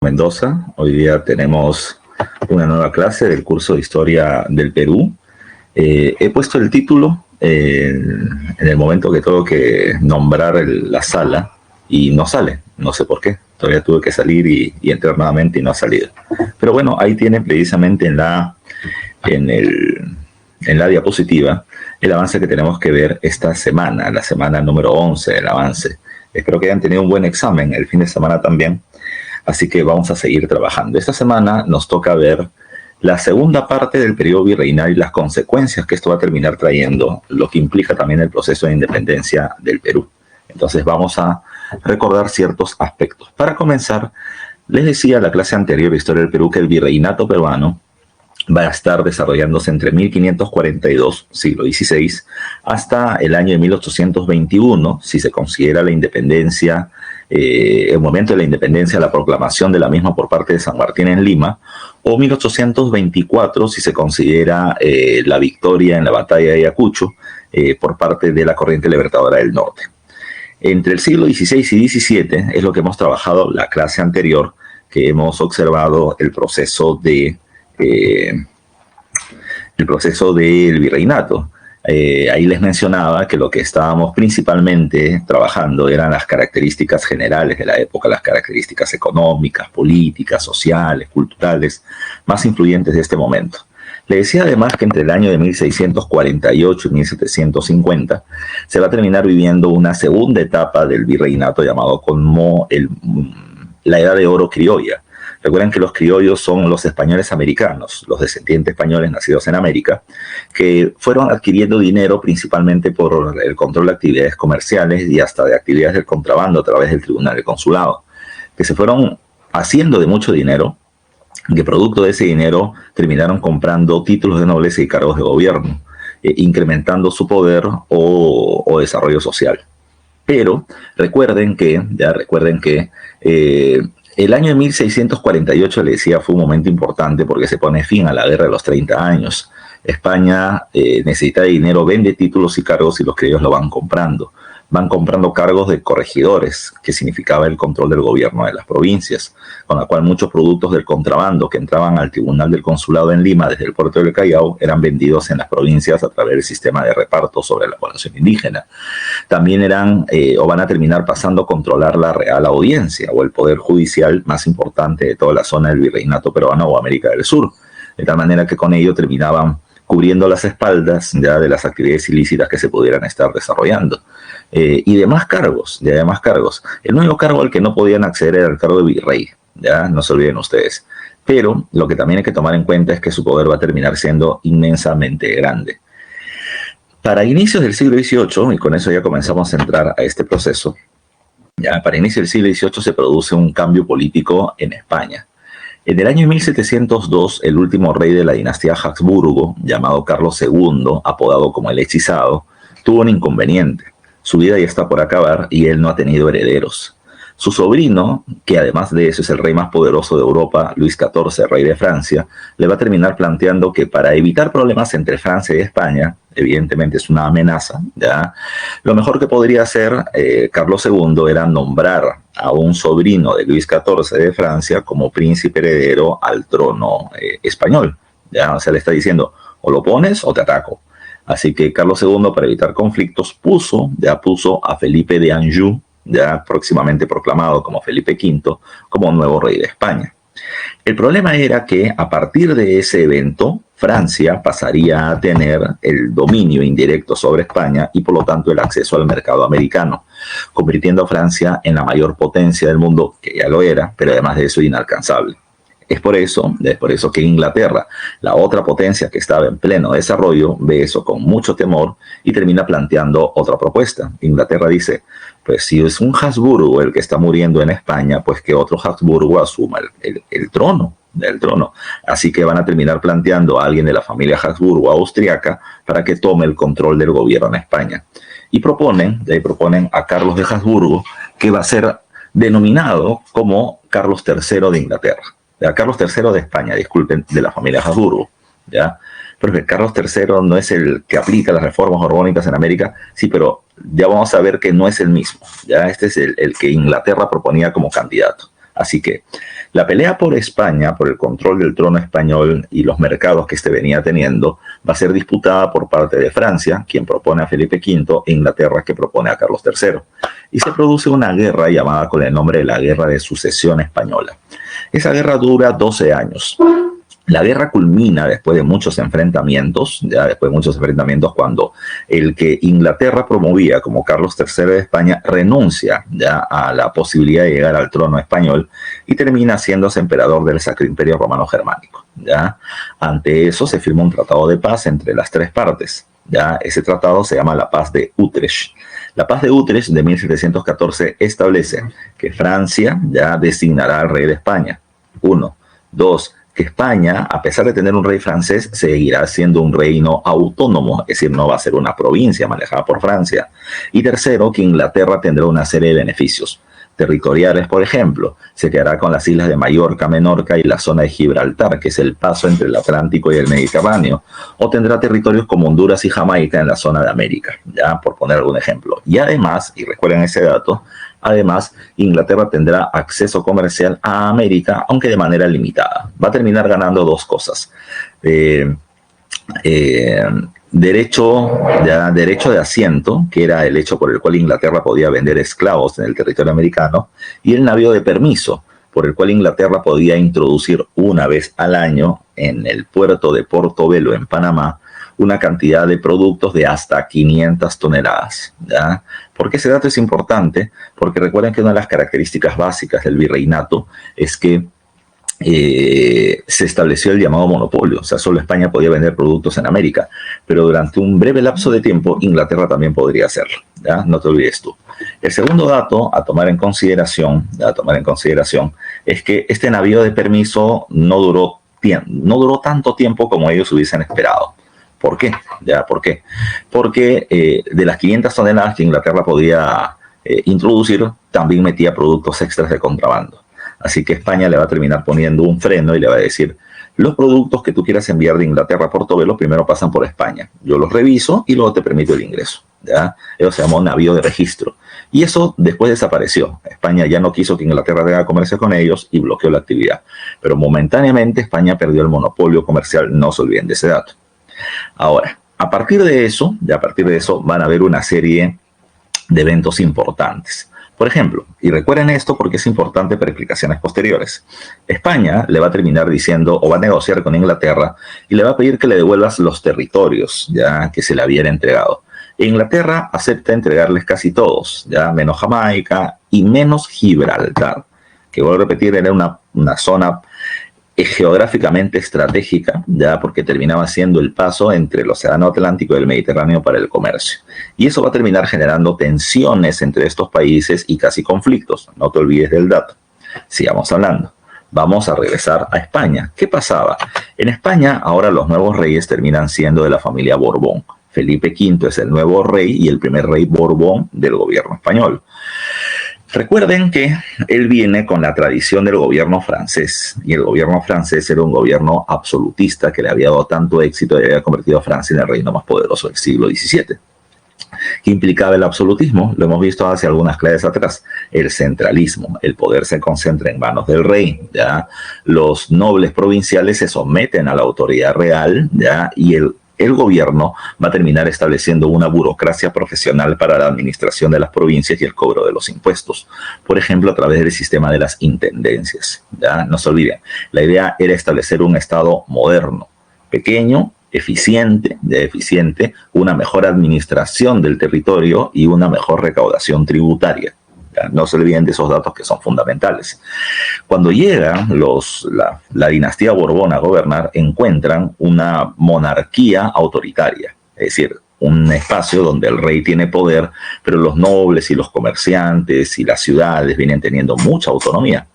Mendoza. Hoy día tenemos una nueva clase del curso de Historia del Perú. He puesto el título en el momento que tengo que nombrar la sala y no sale, no sé por qué. Todavía tuve que salir y entrar nuevamente y no ha salido. Pero bueno, ahí tienen precisamente en la diapositiva el avance que tenemos que ver esta semana, la semana número 11 del avance. Espero que hayan tenido un buen examen el fin de semana también. Así que vamos a seguir trabajando. Esta semana nos toca ver la segunda parte del periodo virreinal y las consecuencias que esto va a terminar trayendo, lo que implica también el proceso de independencia del Perú. Entonces vamos a recordar ciertos aspectos. Para comenzar, les decía en la clase anterior de Historia del Perú que el virreinato peruano va a estar desarrollándose entre 1542, siglo XVI, hasta el año de 1821, si se considera la independencia, el momento de la independencia, la proclamación de la misma por parte de San Martín en Lima, o 1824, si se considera la victoria en la batalla de Ayacucho por parte de la corriente libertadora del norte. Entre el siglo XVI y XVII es lo que hemos trabajado la clase anterior, que hemos observado el proceso del virreinato. Ahí les mencionaba que lo que estábamos principalmente trabajando eran las características generales de la época, las características económicas, políticas, sociales, culturales, más influyentes de este momento. Le decía además que entre el año de 1648 y 1750 se va a terminar viviendo una segunda etapa del virreinato llamado como la Edad de Oro criolla. Recuerden que los criollos son los españoles americanos, los descendientes españoles nacidos en América, que fueron adquiriendo dinero principalmente por el control de actividades comerciales y hasta de actividades del contrabando a través del tribunal del consulado, que se fueron haciendo de mucho dinero, que producto de ese dinero terminaron comprando títulos de nobleza y cargos de gobierno, incrementando su poder o desarrollo social. Pero recuerden que el año de 1648, le decía, fue un momento importante porque se pone fin a la guerra de los 30 años. España necesita dinero, vende títulos y cargos y los criollos lo van comprando. Van comprando cargos de corregidores, que significaba el control del gobierno de las provincias, con la cual muchos productos del contrabando que entraban al Tribunal del Consulado en Lima desde el puerto del Callao eran vendidos en las provincias a través del sistema de reparto sobre la población indígena. También eran o van a terminar pasando a controlar la Real Audiencia o el poder judicial más importante de toda la zona del virreinato peruano o América del Sur, de tal manera que con ello terminaban cubriendo las espaldas ya de las actividades ilícitas que se pudieran estar desarrollando. Y demás cargos. El único cargo al que no podían acceder era el cargo de virrey, ya no se olviden ustedes. Pero lo que también hay que tomar en cuenta es que su poder va a terminar siendo inmensamente grande. Para inicios del siglo XVIII, y con eso ya comenzamos a entrar a este proceso, ya para inicios del siglo XVIII se produce un cambio político en España. En el año 1702, el último rey de la dinastía Habsburgo, llamado Carlos II, apodado como el Hechizado, tuvo un inconveniente. Su vida ya está por acabar y él no ha tenido herederos. Su sobrino, que además de eso es el rey más poderoso de Europa, Luis XIV, rey de Francia, le va a terminar planteando que para evitar problemas entre Francia y España, evidentemente es una amenaza, ¿ya? Lo mejor que podría hacer Carlos II era nombrar a un sobrino de Luis XIV de Francia como príncipe heredero al trono español. ¿Ya? O sea, le está diciendo, o lo pones o te ataco. Así que Carlos II, para evitar conflictos, puso a Felipe de Anjou, ya próximamente proclamado como Felipe V, como nuevo rey de España. El problema era que a partir de ese evento, Francia pasaría a tener el dominio indirecto sobre España y por lo tanto el acceso al mercado americano, convirtiendo a Francia en la mayor potencia del mundo, que ya lo era, pero además de eso inalcanzable. Es por eso que Inglaterra, la otra potencia que estaba en pleno desarrollo, ve eso con mucho temor y termina planteando otra propuesta. Inglaterra dice, pues si es un Habsburgo el que está muriendo en España, pues que otro Habsburgo asuma el trono. Así que van a terminar planteando a alguien de la familia Habsburgo austriaca para que tome el control del gobierno en España. Y proponen a Carlos de Habsburgo, que va a ser denominado como Carlos III de Inglaterra. Carlos III de España, disculpen, de la familia Habsburgo, ¿ya? Pero que Carlos III no es el que aplica las reformas borbónicas en América, sí, pero ya vamos a ver que no es el mismo, ¿ya? Este es el que Inglaterra proponía como candidato. Así que La pelea por España, por el control del trono español y los mercados que éste venía teniendo, va a ser disputada por parte de Francia, quien propone a Felipe V, e Inglaterra, que propone a Carlos III. Y se produce una guerra llamada con el nombre de la Guerra de Sucesión Española. Esa guerra dura 12 años. La guerra culmina después de muchos enfrentamientos, cuando el que Inglaterra promovía como Carlos III de España renuncia ya a la posibilidad de llegar al trono español y termina haciéndose emperador del Sacro Imperio Romano Germánico. ¿Ya? Ante eso se firma un tratado de paz entre las tres partes. ¿Ya? Ese tratado se llama la Paz de Utrecht. La Paz de Utrecht de 1714 establece que Francia ya designará al rey de España. 1. 2. Que España, a pesar de tener un rey francés, seguirá siendo un reino autónomo, es decir, no va a ser una provincia manejada por Francia. Y tercero, que Inglaterra tendrá una serie de beneficios territoriales, por ejemplo, se quedará con las islas de Mallorca, Menorca y la zona de Gibraltar, que es el paso entre el Atlántico y el Mediterráneo, o tendrá territorios como Honduras y Jamaica en la zona de América, ya por poner algún ejemplo. Y además, y recuerden ese dato, además, Inglaterra tendrá acceso comercial a América, aunque de manera limitada. Va a terminar ganando dos cosas. Derecho de asiento, que era el hecho por el cual Inglaterra podía vender esclavos en el territorio americano, y el navío de permiso, por el cual Inglaterra podía introducir una vez al año en el puerto de Portobelo, en Panamá, una cantidad de productos de hasta 500 toneladas. ¿Ya? ¿Por qué ese dato es importante? Porque recuerden que una de las características básicas del virreinato es que se estableció el llamado monopolio, o sea, solo España podía vender productos en América, pero durante un breve lapso de tiempo Inglaterra también podría hacerlo, ¿ya? No te olvides tú. El segundo dato a tomar en consideración es que este navío de permiso no duró tanto tiempo como ellos hubiesen esperado. ¿Por qué? ¿Por qué? Porque de las 500 toneladas que Inglaterra podía introducir, también metía productos extras de contrabando. Así que España le va a terminar poniendo un freno y le va a decir, los productos que tú quieras enviar de Inglaterra a Portobelo primero pasan por España. Yo los reviso y luego te permito el ingreso. ¿Ya? Eso se llamó navío de registro. Y eso después desapareció. España ya no quiso que Inglaterra tenga comercio con ellos y bloqueó la actividad. Pero momentáneamente España perdió el monopolio comercial, no se olviden de ese dato. Ahora, a partir de eso van a haber una serie de eventos importantes. Por ejemplo, y recuerden esto porque es importante para explicaciones posteriores, España le va a terminar diciendo o va a negociar con Inglaterra y le va a pedir que le devuelvas los territorios ya que se le habían entregado. E Inglaterra acepta entregarles casi todos, ya menos Jamaica y menos Gibraltar, que vuelvo a repetir, era una zona geográficamente estratégica, ya porque terminaba siendo el paso entre el Océano Atlántico y el Mediterráneo para el comercio. Y eso va a terminar generando tensiones entre estos países y casi conflictos. No te olvides del dato. Sigamos hablando. Vamos a regresar a España. ¿Qué pasaba? En España ahora los nuevos reyes terminan siendo de la familia Borbón. Felipe V es el nuevo rey y el primer rey Borbón del gobierno español. Recuerden que él viene con la tradición del gobierno francés, y el gobierno francés era un gobierno absolutista que le había dado tanto éxito y había convertido a Francia en el reino más poderoso del siglo XVII. ¿Qué implicaba el absolutismo? Lo hemos visto hace algunas clases atrás. El centralismo, el poder se concentra en manos del rey, ¿ya? Los nobles provinciales se someten a la autoridad real, ¿ya? Y el gobierno va a terminar estableciendo una burocracia profesional para la administración de las provincias y el cobro de los impuestos. Por ejemplo, a través del sistema de las intendencias. ¿Ya? No se olviden, la idea era establecer un Estado moderno, pequeño, eficiente, una mejor administración del territorio y una mejor recaudación tributaria. No se olviden de esos datos que son fundamentales. Cuando llegan la dinastía Borbón a gobernar, encuentran una monarquía autoritaria, es decir, un espacio donde el rey tiene poder, pero los nobles y los comerciantes y las ciudades vienen teniendo mucha autonomía.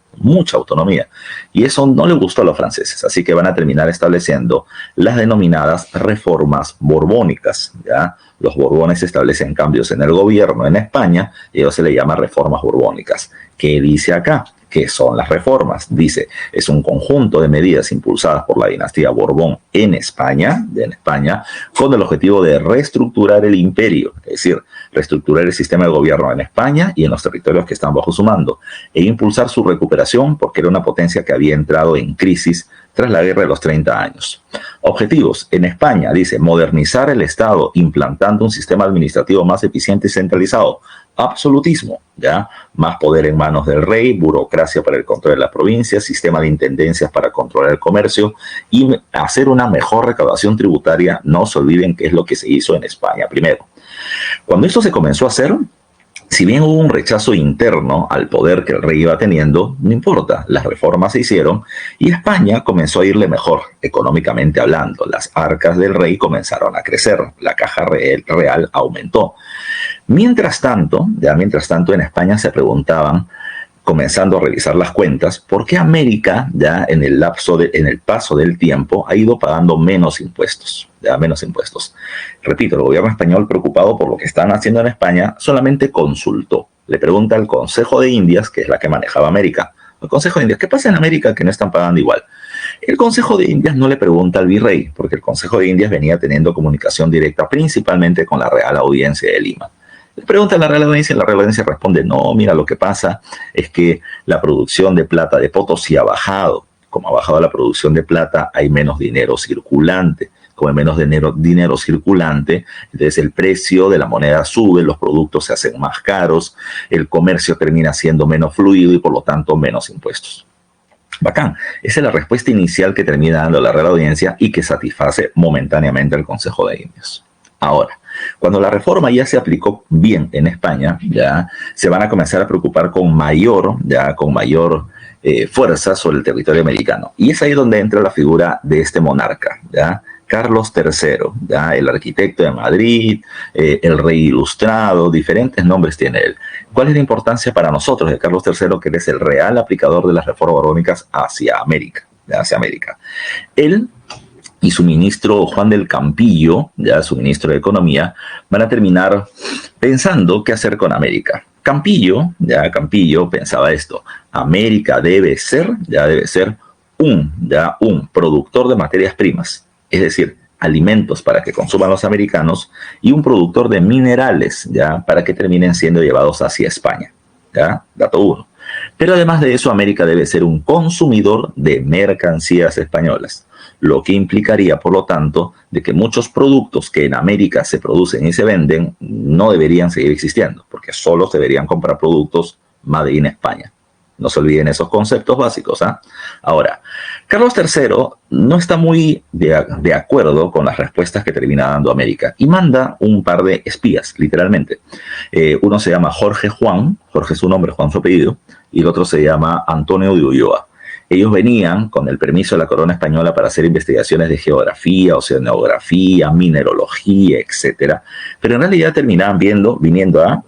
Y eso no le gustó a los franceses, así que van a terminar estableciendo las denominadas reformas borbónicas, ¿ya? Los borbones establecen cambios en el gobierno en España y eso se le llama reformas borbónicas. ¿Qué dice acá? ¿Qué son las reformas? Dice, es un conjunto de medidas impulsadas por la dinastía Borbón en España, con el objetivo de reestructurar el imperio, es decir, reestructurar el sistema de gobierno en España y en los territorios que están bajo su mando, e impulsar su recuperación porque era una potencia que había entrado en crisis tras la Guerra de los 30 años. Objetivos. En España, dice, modernizar el Estado implantando un sistema administrativo más eficiente y centralizado. Absolutismo, ¿ya? Más poder en manos del rey, burocracia para el control de las provincias, sistema de intendencias para controlar el comercio y hacer una mejor recaudación tributaria. No se olviden qué es lo que se hizo en España primero. Cuando esto se comenzó a hacer, si bien hubo un rechazo interno al poder que el rey iba teniendo, no importa, las reformas se hicieron y España comenzó a irle mejor, económicamente hablando. Las arcas del rey comenzaron a crecer, la caja real aumentó. Mientras tanto, en España se preguntaban, comenzando a revisar las cuentas, ¿por qué América, ya en el paso del tiempo, ha ido pagando menos impuestos? Repito, el gobierno español, preocupado por lo que están haciendo en España, solamente consultó. Le pregunta al Consejo de Indias, que es la que manejaba América. El Consejo de Indias, ¿qué pasa en América que no están pagando igual? El Consejo de Indias no le pregunta al virrey, porque el Consejo de Indias venía teniendo comunicación directa principalmente con la Real Audiencia de Lima. Le pregunta a la Real Audiencia y la Real Audiencia responde, no, mira, lo que pasa es que la producción de plata de Potosí ha bajado. Como ha bajado la producción de plata, hay menos dinero circulante. Como hay menos dinero circulante, entonces el precio de la moneda sube, los productos se hacen más caros, el comercio termina siendo menos fluido y por lo tanto menos impuestos. Bacán. Esa es la respuesta inicial que termina dando la Real Audiencia y que satisface momentáneamente al Consejo de Indias. Ahora, cuando la reforma ya se aplicó bien en España, ya se van a comenzar a preocupar con mayor fuerza sobre el territorio americano. Y es ahí donde entra la figura de este monarca, ¿ya? Carlos III, ¿ya? El arquitecto de Madrid, el rey ilustrado, diferentes nombres tiene él. ¿Cuál es la importancia para nosotros de Carlos III, que es el real aplicador de las reformas borbónicas hacia América? Él y su ministro Juan del Campillo, ya su ministro de Economía, van a terminar pensando qué hacer con América. Campillo pensaba esto: América debe ser un productor de materias primas, es decir, alimentos para que consuman los americanos, y un productor de minerales, ya, para que terminen siendo llevados hacia España, ya, dato 1. Pero además de eso, América debe ser un consumidor de mercancías españolas, lo que implicaría, por lo tanto, de que muchos productos que en América se producen y se venden no deberían seguir existiendo, porque solo se deberían comprar productos made in España. No se olviden esos conceptos básicos, ¿eh? Ahora, Carlos III no está muy de acuerdo con las respuestas que termina dando América y manda un par de espías, literalmente. Uno se llama Jorge es su nombre, Juan su apellido, y el otro se llama Antonio de Ulloa. Ellos venían con el permiso de la corona española para hacer investigaciones de geografía, oceanografía, mineralogía, etc. Pero en realidad terminaban viniendo a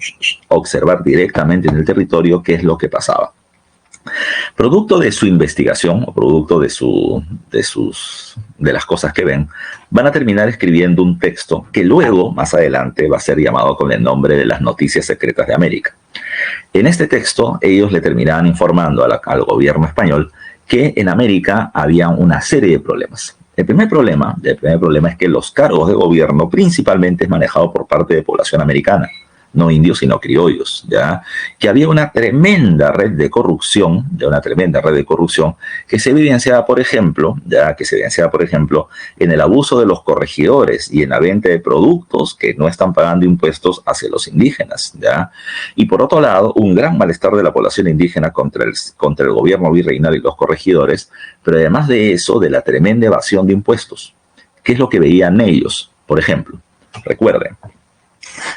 observar directamente en el territorio qué es lo que pasaba. Producto de su investigación o producto de las cosas que ven, van a terminar escribiendo un texto que luego, más adelante, va a ser llamado con el nombre de las Noticias Secretas de América. En este texto, ellos le terminaban informando al gobierno español que en América había una serie de problemas. El primer problema es que los cargos de gobierno principalmente es manejado por parte de población americana, no indios sino criollos, ya, que había una tremenda red de corrupción, que se evidenciaba, por ejemplo, en el abuso de los corregidores y en la venta de productos que no están pagando impuestos hacia los indígenas, ya. Y por otro lado, un gran malestar de la población indígena contra el gobierno virreinal y los corregidores, pero además de eso, de la tremenda evasión de impuestos. ¿Qué es lo que veían ellos? Por ejemplo, recuerden,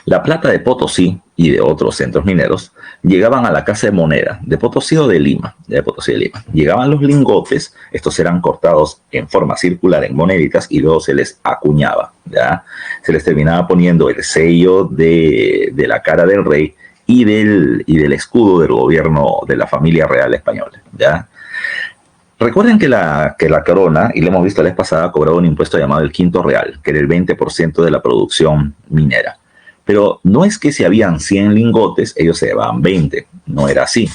la plata de Potosí y de otros centros mineros llegaban a la Casa de Moneda de Potosí o de Lima, Llegaban los lingotes, estos eran cortados en forma circular en moneditas y luego se les acuñaba, ¿ya? Se les terminaba poniendo el sello de la cara del rey y del escudo del gobierno de la familia real española, ¿ya? Recuerden que la corona, y lo hemos visto la vez pasada, cobraba un impuesto llamado el quinto real, que era el 20% de la producción minera. Pero no es que si habían 100 lingotes, ellos se llevaban 20. No era así,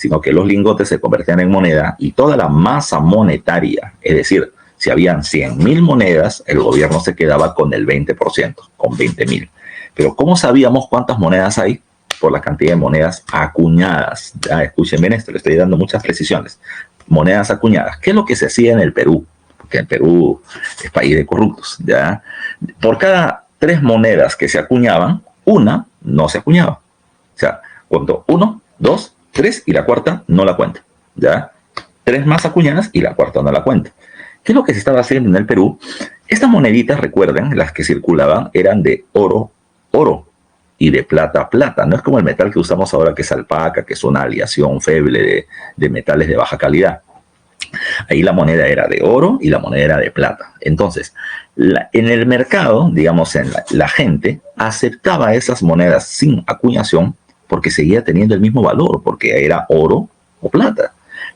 sino que los lingotes se convertían en moneda y toda la masa monetaria, es decir, si habían 100.000 monedas, el gobierno se quedaba con el 20%, con 20.000. Pero ¿cómo sabíamos cuántas monedas hay? Por la cantidad de monedas acuñadas. Ya, escuchen bien esto, le estoy dando muchas precisiones. Monedas acuñadas. ¿Qué es lo que se hacía en el Perú? Porque el Perú es país de corruptos. ¿Ya? Por cada 3 monedas que se acuñaban, una no se acuñaba. O sea, cuando 1, 2, 3 y la cuarta no la cuenta. ¿Ya? 3 más acuñadas y la cuarta no la cuenta. ¿Qué es lo que se estaba haciendo en el Perú? Estas moneditas, recuerden, las que circulaban eran de oro, oro, y de plata, plata. No es como el metal que usamos ahora, que es alpaca, que es una aleación feble de metales de baja calidad. Ahí la moneda era de oro y la moneda era de plata. Entonces, en el mercado, digamos, la gente aceptaba esas monedas sin acuñación porque seguía teniendo el mismo valor, porque era oro o plata.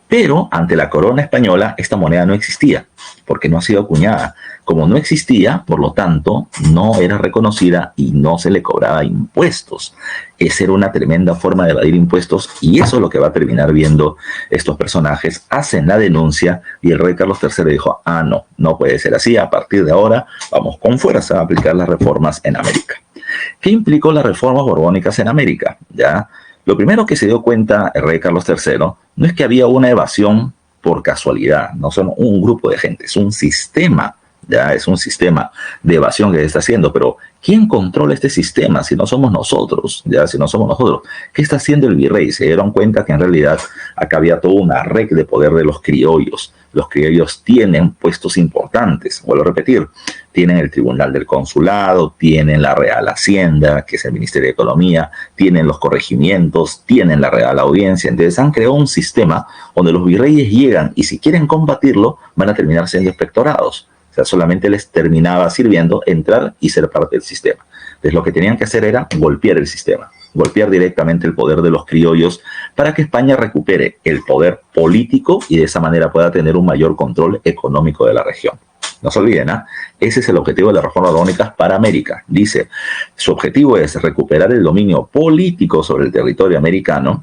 Pero ante la corona española esta moneda no existía, porque no ha sido acuñada. Como no existía, por lo tanto, no era reconocida y no se le cobraba impuestos. Esa era una tremenda forma de evadir impuestos y eso es lo que va a terminar viendo estos personajes. Hacen la denuncia y el rey Carlos III dijo, no puede ser así, a partir de ahora vamos con fuerza a aplicar las reformas en América. ¿Qué implicó las reformas borbónicas en América? ¿Ya? Lo primero que se dio cuenta el rey Carlos III no es que había una evasión por casualidad, no son un grupo de gente, es un sistema, ya es un sistema de evasión que se está haciendo, pero ¿quién controla este sistema si no somos nosotros? Ya, si no somos nosotros, ¿qué está haciendo el virrey? Se dieron cuenta que en realidad acá había toda una red de poder de los criollos. Los criollos tienen puestos importantes, vuelvo a repetir, tienen el Tribunal del Consulado, tienen la Real Hacienda, que es el Ministerio de Economía, tienen los corregimientos, tienen la Real Audiencia. Entonces han creado un sistema donde los virreyes llegan y si quieren combatirlo van a terminar siendo inspectorados. O sea, solamente les terminaba sirviendo entrar y ser parte del sistema. Entonces lo que tenían que hacer era golpear el sistema, golpear directamente el poder de los criollos para que España recupere el poder político y de esa manera pueda tener un mayor control económico de la región. No se olviden, ese es el objetivo de las reformas borbónicas para América. Dice, su objetivo es recuperar el dominio político sobre el territorio americano,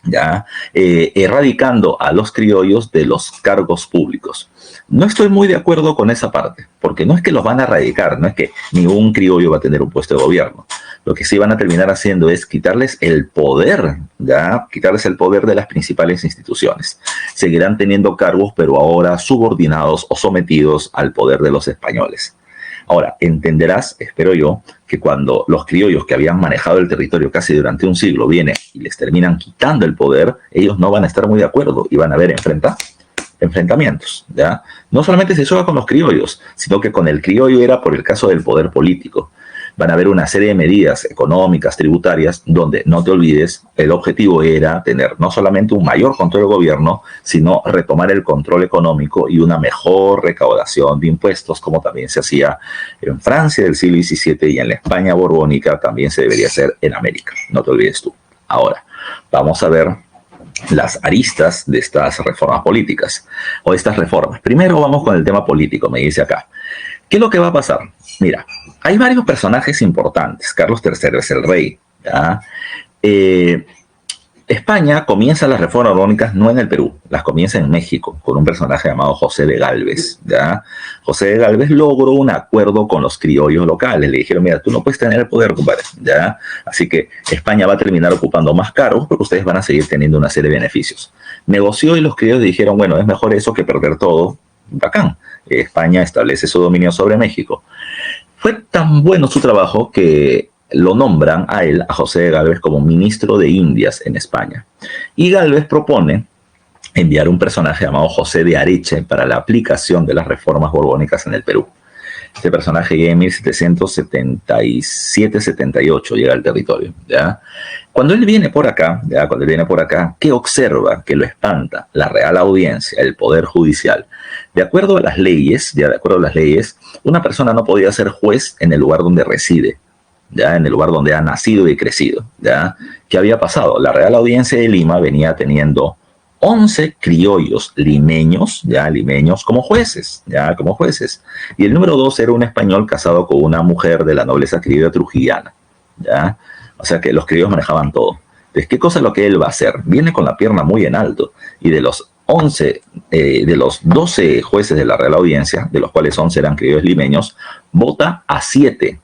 ya erradicando a los criollos de los cargos públicos. No estoy muy de acuerdo con esa parte, porque no es que los van a erradicar, no es que ningún criollo va a tener un puesto de gobierno. Lo que sí van a terminar haciendo es quitarles el poder, ¿ya? Quitarles el poder de las principales instituciones. Seguirán teniendo cargos, pero ahora subordinados o sometidos al poder de los españoles. Ahora, entenderás, espero yo, que cuando los criollos que habían manejado el territorio casi durante un siglo vienen y les terminan quitando el poder, ellos no van a estar muy de acuerdo y van a haber enfrentamientos, ¿ya? No solamente se choca con los criollos, sino que con el criollo era por el caso del poder político. Van a haber una serie de medidas económicas, tributarias, donde, no te olvides, el objetivo era tener no solamente un mayor control del gobierno, sino retomar el control económico y una mejor recaudación de impuestos, como también se hacía en Francia del siglo XVII y en la España borbónica también se debería hacer en América. No te olvides tú. Ahora, vamos a ver las aristas de estas reformas políticas o estas reformas. Primero vamos con el tema político, me dice acá. ¿Qué es lo que va a pasar? Mira, hay varios personajes importantes. Carlos III es el rey, ¿ya? España comienza las reformas borbónicas no en el Perú, las comienza en México, con un personaje llamado José de Gálvez, ¿ya? José de Gálvez logró un acuerdo con los criollos locales. Le dijeron, mira, tú no puedes tener el poder, compadre, ¿ya? Así que España va a terminar ocupando más cargos, pero ustedes van a seguir teniendo una serie de beneficios. Negoció y los criollos dijeron, bueno, es mejor eso que perder todo. Bacán. España establece su dominio sobre México. Fue tan bueno su trabajo que lo nombran a él, a José de Gálvez, como ministro de Indias en España. Y Gálvez propone enviar un personaje llamado José de Areche para la aplicación de las reformas borbónicas en el Perú. Este personaje llega en 1777-78, llega al territorio, ¿ya? Cuando él viene por acá, ¿qué observa? Que lo espanta la Real Audiencia, el Poder Judicial. De acuerdo a las leyes, una persona no podía ser juez en el lugar donde reside, ¿ya? En el lugar donde ha nacido y crecido, ¿ya? ¿Qué había pasado? La Real Audiencia de Lima venía teniendo 11 criollos limeños, ya limeños como jueces, y el número 2 era un español casado con una mujer de la nobleza criolla trujillana, ya, o sea que los criollos manejaban todo. Entonces, ¿qué cosa es lo que él va a hacer? Viene con la pierna muy en alto y de los 12 jueces de la Real Audiencia, de los cuales 11 eran criollos limeños, vota a 7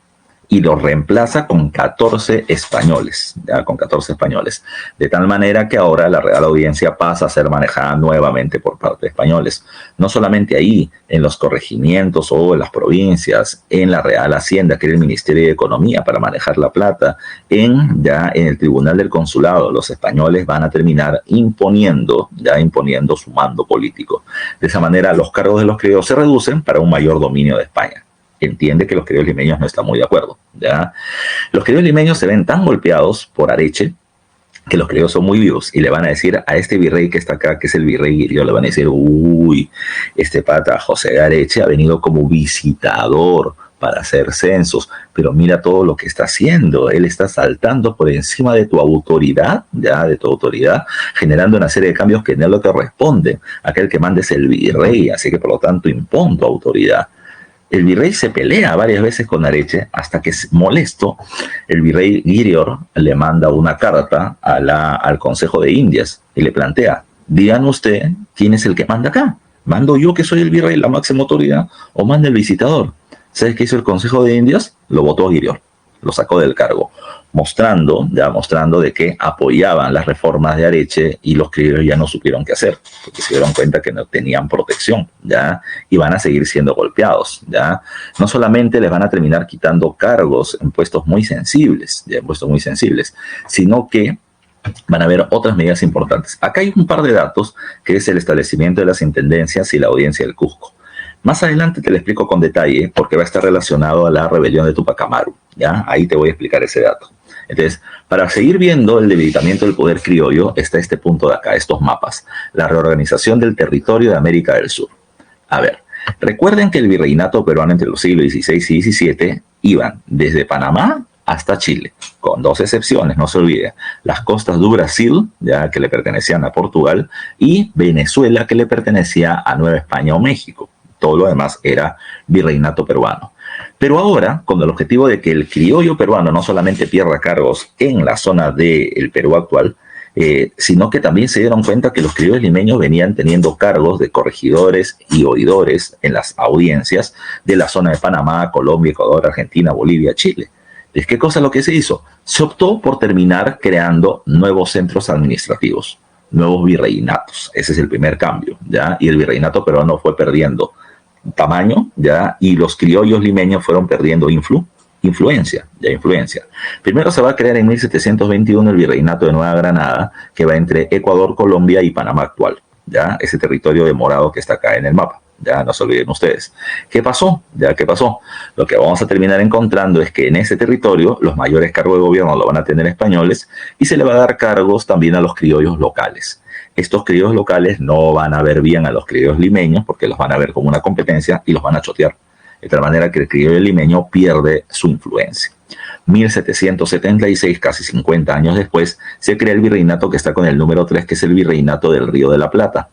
y los reemplaza con 14 españoles, ¿ya? Con 14 españoles. De tal manera que ahora la Real Audiencia pasa a ser manejada nuevamente por parte de españoles. No solamente ahí, en los corregimientos o en las provincias, en la Real Hacienda, que era el Ministerio de Economía para manejar la plata, ya en el Tribunal del Consulado, los españoles van a terminar imponiendo su mando político. De esa manera, los cargos de los criollos se reducen para un mayor dominio de España. Entiende que los criollos limeños no están muy de acuerdo, ¿ya? Los criollos limeños se ven tan golpeados por Areche que los criollos son muy vivos y le van a decir a este virrey que está acá, que es el virrey Guirió, le van a decir, uy, este pata José Areche ha venido como visitador para hacer censos, pero mira todo lo que está haciendo, él está saltando por encima de tu autoridad, generando una serie de cambios que no es lo que responde, aquel que manda es el virrey, así que por lo tanto impón tu autoridad. El virrey se pelea varias veces con Areche hasta que, molesto, el virrey Guirior le manda una carta al Consejo de Indias y le plantea, digan usted quién es el que manda acá. ¿Mando yo que soy el virrey, la máxima autoridad, o manda el visitador? ¿Sabes qué hizo el Consejo de Indias? Lo votó a Guirior, lo sacó del cargo, mostrando de que apoyaban las reformas de Areche y los criollos ya no supieron qué hacer, porque se dieron cuenta que no tenían protección, ¿ya? Y van a seguir siendo golpeados, ¿ya? No solamente les van a terminar quitando cargos en puestos muy sensibles, sino que van a haber otras medidas importantes. Acá hay un par de datos, que es el establecimiento de las intendencias y la audiencia del Cusco. Más adelante te lo explico con detalle porque va a estar relacionado a la rebelión de Tupac Amaru, ¿ya? Ahí te voy a explicar ese dato. Entonces, para seguir viendo el debilitamiento del poder criollo, está este punto de acá, estos mapas. La reorganización del territorio de América del Sur. A ver, recuerden que el virreinato peruano entre los siglos XVI y XVII iban desde Panamá hasta Chile, con dos excepciones, no se olvide. Las costas de Brasil, ya que le pertenecían a Portugal, y Venezuela, que le pertenecía a Nueva España o México. Todo lo demás era virreinato peruano. Pero ahora, con el objetivo de que el criollo peruano no solamente pierda cargos en la zona del Perú actual, sino que también se dieron cuenta que los criollos limeños venían teniendo cargos de corregidores y oidores en las audiencias de la zona de Panamá, Colombia, Ecuador, Argentina, Bolivia, Chile. Entonces, ¿qué cosa es lo que se hizo? Se optó por terminar creando nuevos centros administrativos, nuevos virreinatos. Ese es el primer cambio, ¿ya? Y el virreinato peruano fue perdiendo tamaño, ¿ya? Y los criollos limeños fueron perdiendo influencia. Primero se va a crear en 1721 el virreinato de Nueva Granada, que va entre Ecuador, Colombia y Panamá actual, ¿ya? Ese territorio de morado que está acá en el mapa, ya no se olviden ustedes. ¿Qué pasó? Lo que vamos a terminar encontrando es que en ese territorio los mayores cargos de gobierno lo van a tener españoles y se le va a dar cargos también a los criollos locales. Estos criollos locales no van a ver bien a los criollos limeños porque los van a ver como una competencia y los van a chotear. De tal manera que el criollo limeño pierde su influencia. 1776, casi 50 años después, se crea el virreinato que está con el número 3, que es el virreinato del Río de la Plata.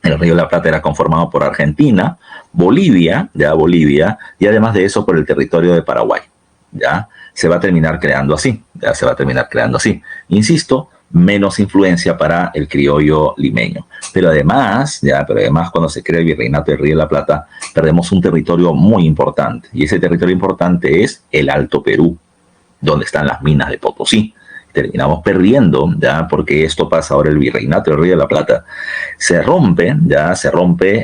El Río de la Plata era conformado por Argentina, Bolivia, y además de eso por el territorio de Paraguay. ¿Ya? Se va a terminar creando así. Insisto, menos influencia para el criollo limeño. Pero además, cuando se crea el virreinato del Río de la Plata, perdemos un territorio muy importante. Y ese territorio importante es el Alto Perú, donde están las minas de Potosí. Terminamos perdiendo, ya, porque esto pasa ahora el virreinato del Río de la Plata. Se rompe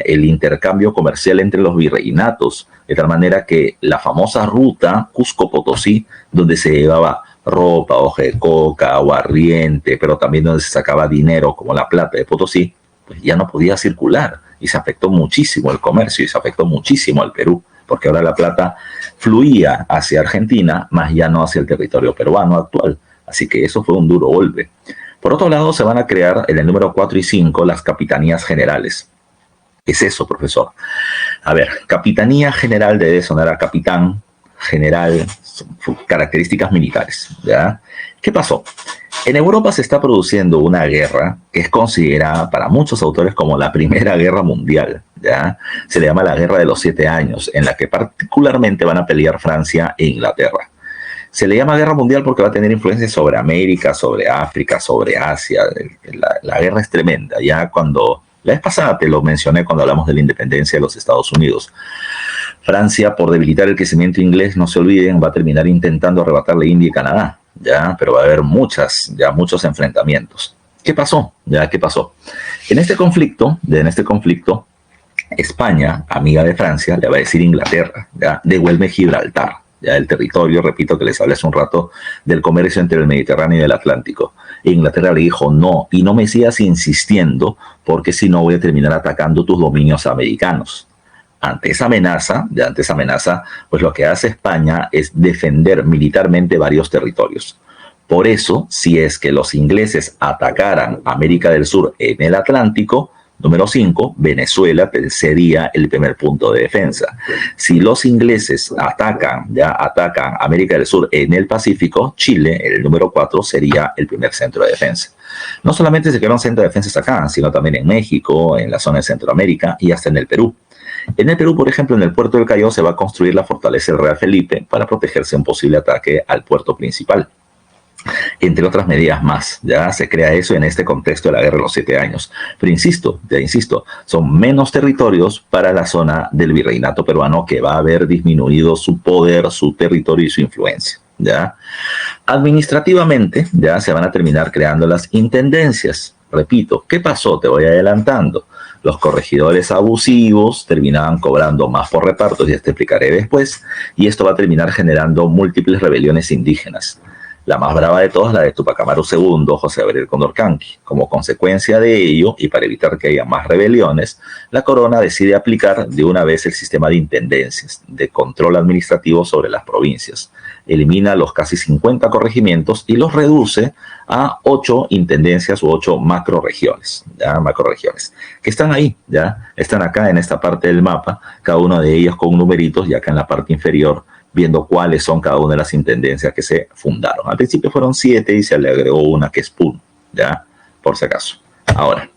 el intercambio comercial entre los virreinatos, de tal manera que la famosa ruta Cusco-Potosí, donde se llevaba ropa, hoja de coca, aguardiente, pero también donde se sacaba dinero como la plata de Potosí, pues ya no podía circular y se afectó muchísimo el comercio y se afectó muchísimo al Perú, porque ahora la plata fluía hacia Argentina, más ya no hacia el territorio peruano actual. Así que eso fue un duro golpe. Por otro lado, se van a crear en el número 4 y 5 las capitanías generales. ¿Qué es eso, profesor? A ver, capitanía general debe sonar a capitán, general, características militares, ¿ya? ¿Qué pasó? En Europa se está produciendo una guerra que es considerada para muchos autores como la Primera Guerra Mundial, ¿ya? Se le llama la Guerra de los 7 Años, en la que particularmente van a pelear Francia e Inglaterra. Se le llama guerra mundial porque va a tener influencia sobre América, sobre África, sobre Asia. La guerra es tremenda. Ya cuando, la vez pasada te lo mencioné cuando hablamos de la independencia de los Estados Unidos. Francia, por debilitar el crecimiento inglés, no se olviden, va a terminar intentando arrebatarle India y Canadá, ya, pero va a haber muchos enfrentamientos. ¿Qué pasó? ¿Qué pasó? En este conflicto, España, amiga de Francia, le va a decir a Inglaterra, ya, devuelve Gibraltar, ya, el territorio, repito, que les hablé hace un rato, del comercio entre el Mediterráneo y el Atlántico. E Inglaterra le dijo, no, y no me sigas insistiendo, porque si no voy a terminar atacando tus dominios americanos. Ante esa amenaza, pues lo que hace España es defender militarmente varios territorios. Por eso, si es que los ingleses atacaran América del Sur en el Atlántico, número 5, Venezuela sería el primer punto de defensa. Si los ingleses atacan América del Sur en el Pacífico, Chile, el número 4, sería el primer centro de defensa. No solamente se crearon centros de defensa acá, sino también en México, en la zona de Centroamérica y hasta en el Perú. En el Perú, por ejemplo, en el puerto del Callao se va a construir la fortaleza del Real Felipe para protegerse de un posible ataque al puerto principal. Entre otras medidas más, ya se crea eso en este contexto de la Guerra de los 7 años. Pero insisto, son menos territorios para la zona del virreinato peruano, que va a haber disminuido su poder, su territorio y su influencia. ¿Ya? Administrativamente, ya se van a terminar creando las intendencias. Repito, ¿qué pasó? Te voy adelantando. Los corregidores abusivos terminaban cobrando más por repartos, ya te explicaré después, y esto va a terminar generando múltiples rebeliones indígenas. La más brava de todas, la de Tupac Amaru II, José Gabriel Condorcanqui. Como consecuencia de ello, y para evitar que haya más rebeliones, la corona decide aplicar de una vez el sistema de intendencias, de control administrativo sobre las provincias. Elimina los casi 50 corregimientos y los reduce a 8 intendencias u 8 macroregiones, que están ahí, ya están acá en esta parte del mapa, cada una de ellas con numeritos, y acá en la parte inferior viendo cuáles son cada una de las intendencias que se fundaron. Al principio fueron 7 y se le agregó una que es Puno, ya, por si acaso. Ahora,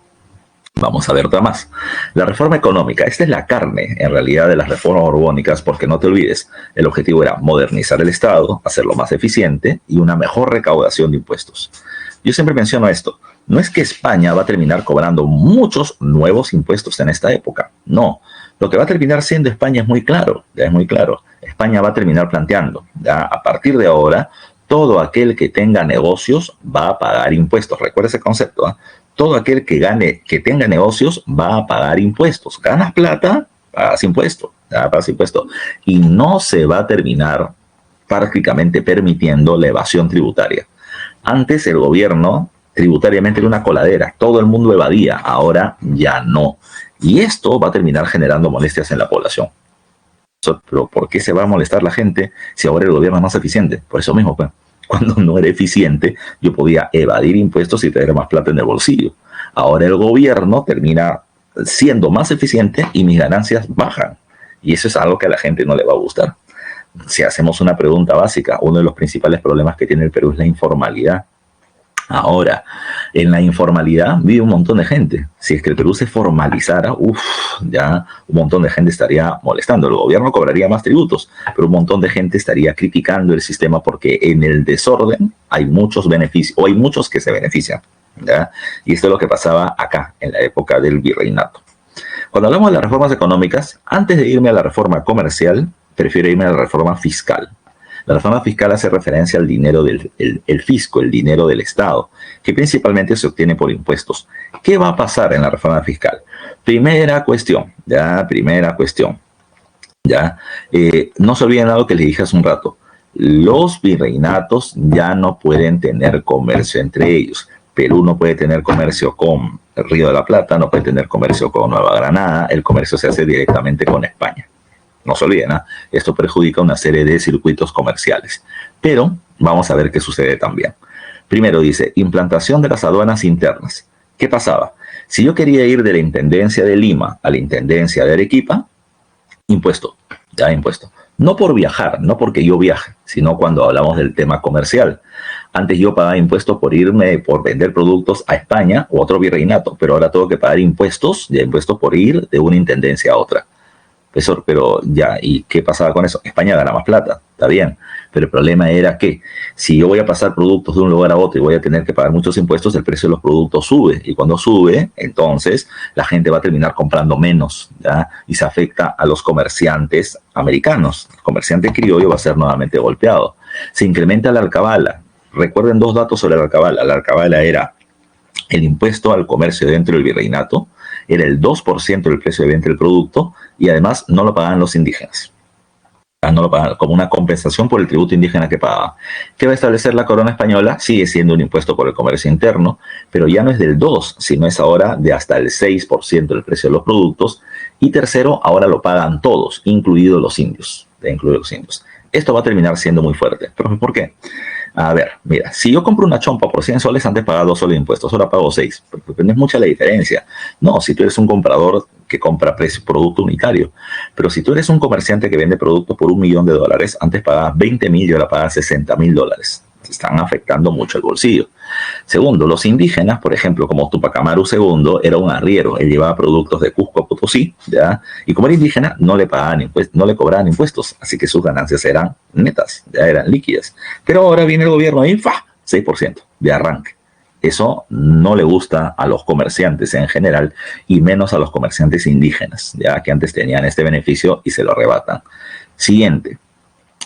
vamos a ver otra más. La reforma económica. Esta es la carne, en realidad, de las reformas borbónicas, porque no te olvides, el objetivo era modernizar el Estado, hacerlo más eficiente y una mejor recaudación de impuestos. Yo siempre menciono esto. No es que España va a terminar cobrando muchos nuevos impuestos en esta época. No. Lo que va a terminar siendo España es muy claro, ya es muy claro. España va a terminar planteando, ya a partir de ahora, todo aquel que tenga negocios va a pagar impuestos. Recuerda ese concepto, ¿eh? Todo aquel que tenga negocios va a pagar impuestos. Ganas plata, pagas impuesto, ya pagas impuesto. Y no se va a terminar prácticamente permitiendo la evasión tributaria. Antes el gobierno tributariamente era una coladera, todo el mundo evadía, ahora ya no. Y esto va a terminar generando molestias en la población. Pero ¿por qué se va a molestar la gente si ahora el gobierno es más eficiente? Por eso mismo, pues, cuando no era eficiente, yo podía evadir impuestos y tener más plata en el bolsillo. Ahora el gobierno termina siendo más eficiente y mis ganancias bajan. Y eso es algo que a la gente no le va a gustar. Si hacemos una pregunta básica, uno de los principales problemas que tiene el Perú es la informalidad. Ahora, en la informalidad vive un montón de gente. Si es que el Perú se formalizara, ya un montón de gente estaría molestando. El gobierno cobraría más tributos, pero un montón de gente estaría criticando el sistema porque en el desorden hay muchos beneficios, o hay muchos que se benefician, ¿ya? Y esto es lo que pasaba acá, en la época del virreinato. Cuando hablamos de las reformas económicas, antes de irme a la reforma comercial, prefiero irme a la reforma fiscal. La reforma fiscal hace referencia al dinero del fisco, el dinero del Estado, que principalmente se obtiene por impuestos. ¿Qué va a pasar en la reforma fiscal? Primera cuestión. No se olviden algo que les dije hace un rato. Los virreinatos ya no pueden tener comercio entre ellos. Perú no puede tener comercio con el Río de la Plata, no puede tener comercio con Nueva Granada, el comercio se hace directamente con España. No se olviden, ¿eh? Esto perjudica una serie de circuitos comerciales. Pero vamos a ver qué sucede también. Primero dice, implantación de las aduanas internas. ¿Qué pasaba? Si yo quería ir de la Intendencia de Lima a la Intendencia de Arequipa, impuesto. No por viajar, no porque yo viaje, sino cuando hablamos del tema comercial. Antes yo pagaba impuestos por vender productos a España o a otro virreinato, pero ahora tengo que pagar impuestos por ir de una intendencia a otra. Profesor, pero ya, ¿y qué pasaba con eso? España gana más plata. está bien. Pero el problema era que si yo voy a pasar productos de un lugar a otro y voy a tener que pagar muchos impuestos, el precio de los productos sube. Y cuando sube, entonces la gente va a terminar comprando menos, ¿ya? Y se afecta a los comerciantes americanos. El comerciante criollo va a ser nuevamente golpeado. Se incrementa la alcabala. Recuerden dos datos sobre la alcabala. La alcabala era el impuesto al comercio dentro del virreinato, era el 2% del precio de venta del producto y además no lo pagaban los indígenas. No lo pagaban como una compensación por el tributo indígena que pagaban. ¿Qué va a establecer la corona española? Sigue siendo un impuesto por el comercio interno, pero ya no es del 2, sino es ahora de hasta el 6% del precio de los productos. Y tercero, ahora lo pagan todos, incluidos los indios. Esto va a terminar siendo muy fuerte. ¿Pero por qué? A ver, mira, si yo compro una chompa por 100 soles, antes pagaba 2 soles de impuestos, ahora pago 6. Porque no es mucha la diferencia. No, si tú eres un comprador que compra producto unitario. Pero si tú eres un comerciante que vende productos por $1.000.000, antes pagabas 20.000 y ahora pagas $60.000. Se están afectando mucho el bolsillo. Segundo, los indígenas, por ejemplo, como Tupac Amaru II, era un arriero. Él llevaba productos de Cusco a Potosí, ¿ya? Y como era indígena, no le pagaban impuestos, no le cobraban impuestos. Así que sus ganancias eran netas, ya eran líquidas. Pero ahora viene el gobierno y ¡fa! 6% de arranque. Eso no le gusta a los comerciantes en general y menos a los comerciantes indígenas, ya que antes tenían este beneficio y se lo arrebatan. Siguiente.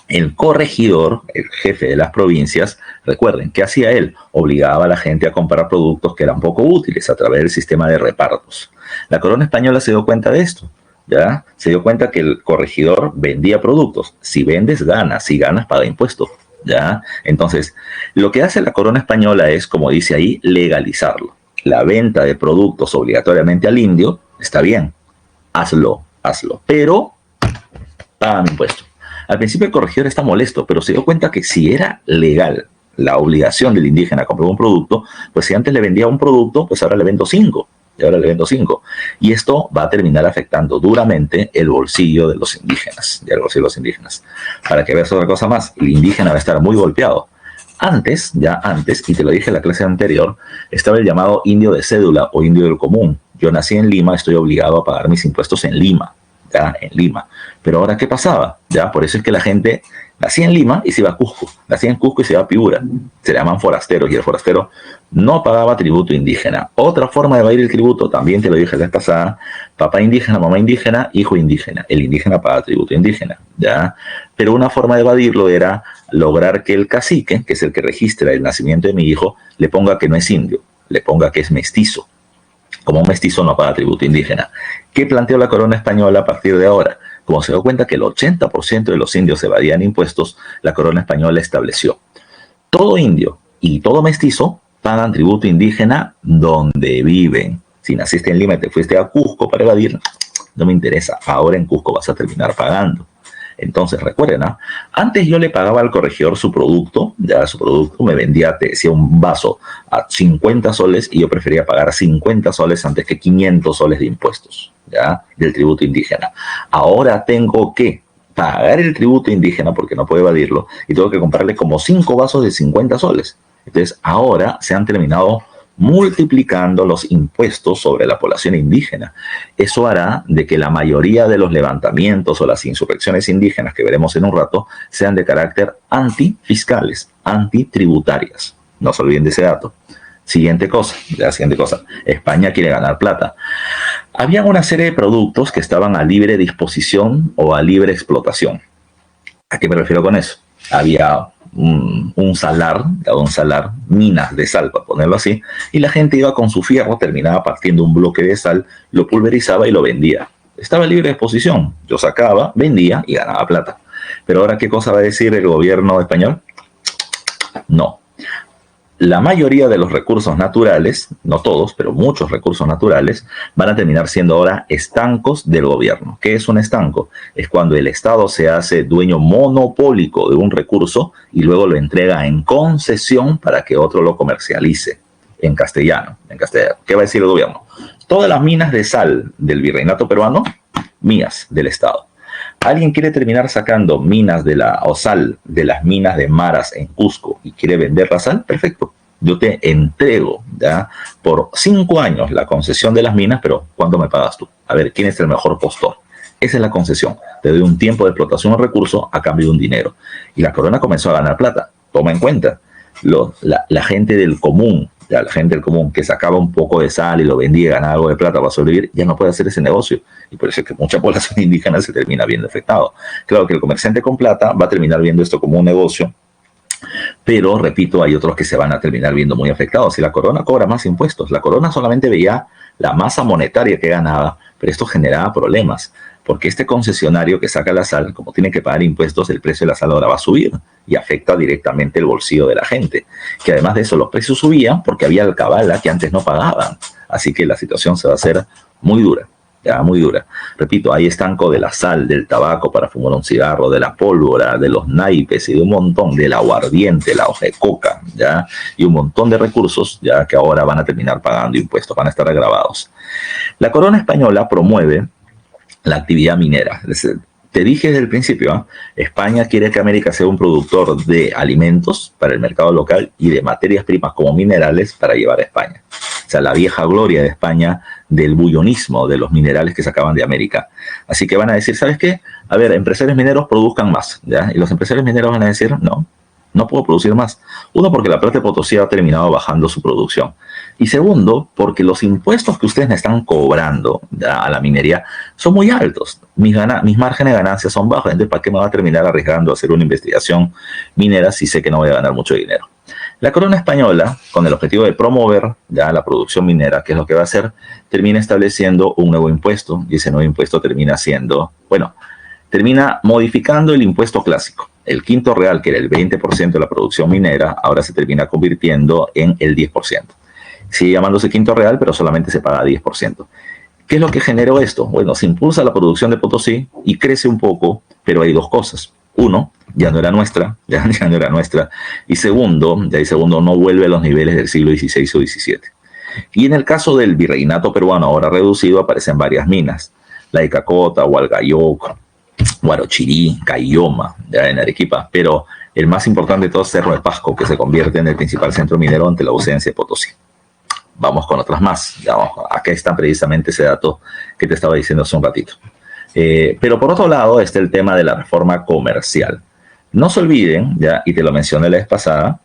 El corregidor, el jefe de las provincias, recuerden, ¿qué hacía él? Obligaba a la gente a comprar productos que eran poco útiles a través del sistema de repartos. La corona española se dio cuenta de esto, ¿ya? Se dio cuenta que el corregidor vendía productos. Si vendes, ganas. Si ganas, paga impuestos, ¿ya? Entonces, lo que hace la corona española es, como dice ahí, legalizarlo. La venta de productos obligatoriamente al indio, está bien, hazlo, pero pagan impuestos. Al principio el corregidor está molesto, pero se dio cuenta que si era legal la obligación del indígena a comprar un producto, pues si antes le vendía un producto, pues ahora le vendo 5. Y ahora le vendo 5. Y esto va a terminar afectando duramente el bolsillo de los indígenas. Para que veas otra cosa más, el indígena va a estar muy golpeado. Antes, y te lo dije en la clase anterior, estaba el llamado indio de cédula o indio del común. Yo nací en Lima, estoy obligado a pagar mis impuestos en Lima. En Lima. Pero ahora, ¿qué pasaba? Por eso es que la gente nacía en Lima y se iba a Cusco. Nacía en Cusco y se iba a Piura. Se le llaman forasteros y el forastero no pagaba tributo indígena. Otra forma de evadir el tributo, también te lo dije la vez pasada, papá indígena, mamá indígena, hijo indígena. El indígena paga tributo indígena, ¿ya? Pero una forma de evadirlo era lograr que el cacique, que es el que registra el nacimiento de mi hijo, le ponga que no es indio, le ponga que es mestizo. Como un mestizo no paga tributo indígena. ¿Qué planteó la corona española a partir de ahora? Como se dio cuenta que el 80% de los indios evadían impuestos, la corona española estableció: todo indio y todo mestizo pagan tributo indígena donde viven. Si naciste en Lima y te fuiste a Cusco para evadir, no me interesa. Ahora en Cusco vas a terminar pagando. Entonces, recuerden, ¿no? Antes yo le pagaba al corregidor su producto, me vendía, te decía, un vaso a 50 soles y yo prefería pagar 50 soles antes que 500 soles de impuestos, ¿ya? Del tributo indígena. Ahora tengo que pagar el tributo indígena porque no puedo evadirlo y tengo que comprarle como 5 vasos de 50 soles. Entonces, ahora se han terminado multiplicando los impuestos sobre la población indígena. Eso hará de que la mayoría de los levantamientos o las insurrecciones indígenas que veremos en un rato sean de carácter antifiscales, antitributarias. No se olviden de ese dato. Siguiente cosa. España quiere ganar plata. Había una serie de productos que estaban a libre disposición o a libre explotación. ¿A qué me refiero con eso? Había un salar, minas de sal, para ponerlo así, y la gente iba con su fierro, terminaba partiendo un bloque de sal, lo pulverizaba y lo vendía. Estaba libre de exposición. Yo sacaba, vendía y ganaba plata. Pero ahora, ¿qué cosa va a decir el gobierno español? No. La mayoría de los recursos naturales, no todos, pero muchos recursos naturales, van a terminar siendo ahora estancos del gobierno. ¿Qué es un estanco? Es cuando el Estado se hace dueño monopólico de un recurso y luego lo entrega en concesión para que otro lo comercialice. En castellano. ¿Qué va a decir el gobierno? Todas las minas de sal del virreinato peruano, mías, del Estado. ¿Alguien quiere terminar sacando sal de las minas de Maras en Cusco y quiere vender la sal? Perfecto. Yo te entrego, ¿ya?, por 5 años la concesión de las minas, pero ¿cuánto me pagas tú? A ver, ¿quién es el mejor postor? Esa es la concesión. Te doy un tiempo de explotación de recursos a cambio de un dinero. Y la corona comenzó a ganar plata. Toma en cuenta, la gente del común, la gente del común que sacaba un poco de sal y lo vendía y ganaba algo de plata para sobrevivir, ya no puede hacer ese negocio. Y por eso es que mucha población indígena se termina viendo afectado. Claro que el comerciante con plata va a terminar viendo esto como un negocio, pero, repito, hay otros que se van a terminar viendo muy afectados. Si la corona cobra más impuestos, la corona solamente veía la masa monetaria que ganaba, pero esto generaba problemas, porque este concesionario que saca la sal, como tiene que pagar impuestos, el precio de la sal ahora va a subir y afecta directamente el bolsillo de la gente. Que además de eso, los precios subían porque había alcabala que antes no pagaban. Así que la situación se va a hacer muy dura. Ya, muy dura. Repito, hay estanco de la sal, del tabaco para fumar un cigarro, de la pólvora, de los naipes y de un montón, del aguardiente, la hoja de coca, ya, y un montón de recursos, ya, que ahora van a terminar pagando impuestos, van a estar agravados. La corona española promueve la actividad minera. Te dije desde el principio, España quiere que América sea un productor de alimentos para el mercado local y de materias primas como minerales para llevar a España. O sea, la vieja gloria de España del bullonismo, de los minerales que sacaban de América. Así que van a decir, ¿sabes qué? A ver, empresarios mineros produzcan más, ¿ya? Y los empresarios mineros van a decir, no puedo producir más. Uno, porque la Plata de Potosí ha terminado bajando su producción. Y segundo, porque los impuestos que ustedes me están cobrando, ¿ya?, a la minería son muy altos. Mis márgenes de ganancias son bajos. Entonces, ¿para qué me va a terminar arriesgando a hacer una investigación minera si sé que no voy a ganar mucho dinero? La corona española, con el objetivo de promover ya la producción minera, que es lo que va a hacer, termina estableciendo un nuevo impuesto, y ese nuevo impuesto termina modificando el impuesto clásico. El quinto real, que era el 20% de la producción minera, ahora se termina convirtiendo en el 10%. Sigue llamándose quinto real, pero solamente se paga 10%. ¿Qué es lo que generó esto? Bueno, se impulsa la producción de Potosí y crece un poco, pero hay dos cosas. Uno, ya no era nuestra. Y segundo, no vuelve a los niveles del siglo XVI o XVII. Y en el caso del virreinato peruano, ahora reducido, aparecen varias minas. La de Cacota, Hualgayoc, Huarochirí, Cayoma, ya en Arequipa. Pero el más importante de todos es Cerro de Pasco, que se convierte en el principal centro minero ante la ausencia de Potosí. Vamos con otras más. Acá está precisamente ese dato que te estaba diciendo hace un ratito. Pero por otro lado está el tema de la reforma comercial. No se olviden, ya, y te lo mencioné la vez pasada,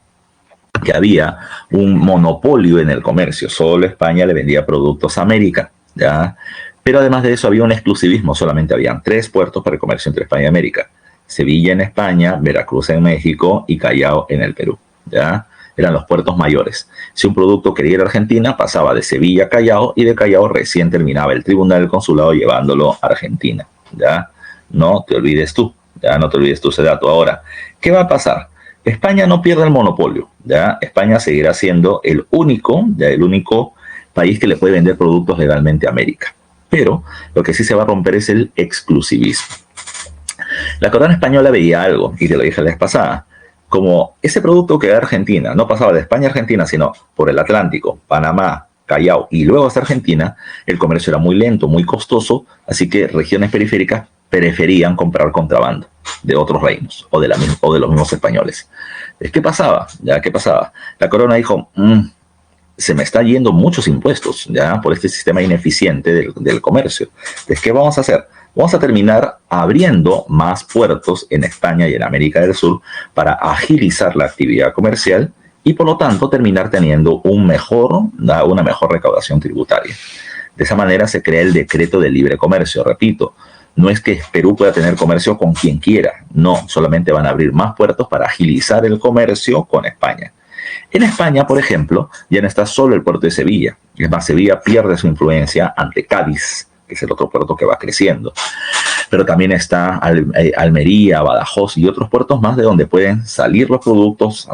que había un monopolio en el comercio. Solo España le vendía productos a América, ¿ya? Pero además de eso había un exclusivismo. Solamente habían 3 puertos para el comercio entre España y América. Sevilla en España, Veracruz en México y Callao en el Perú, ¿ya? Eran los puertos mayores. Si un producto quería ir a Argentina, pasaba de Sevilla a Callao, y de Callao recién terminaba el tribunal del consulado llevándolo a Argentina, ¿ya? No te olvides tú ese dato. Ahora, ¿qué va a pasar? España no pierde el monopolio, ¿ya? España seguirá siendo el único país que le puede vender productos legalmente a América. Pero lo que sí se va a romper es el exclusivismo. La corona española veía algo, y te lo dije la vez pasada. Como ese producto que era Argentina no pasaba de España a Argentina, sino por el Atlántico, Panamá, Callao y luego hasta Argentina, el comercio era muy lento, muy costoso, así que regiones periféricas preferían comprar contrabando de otros reinos o de los mismos españoles. ¿Qué pasaba? La corona dijo, se me está yendo muchos impuestos, ya, por este sistema ineficiente del comercio. Entonces, ¿qué vamos a hacer? Vamos a terminar abriendo más puertos en España y en América del Sur para agilizar la actividad comercial y, por lo tanto, terminar teniendo una mejor recaudación tributaria. De esa manera se crea el decreto de libre comercio. Repito, no es que Perú pueda tener comercio con quien quiera, no, solamente van a abrir más puertos para agilizar el comercio con España. En España, por ejemplo, ya no está solo el puerto de Sevilla. Es más, Sevilla pierde su influencia ante Cádiz, que es el otro puerto que va creciendo. Pero también está Almería, Badajoz y otros puertos más de donde pueden salir los productos,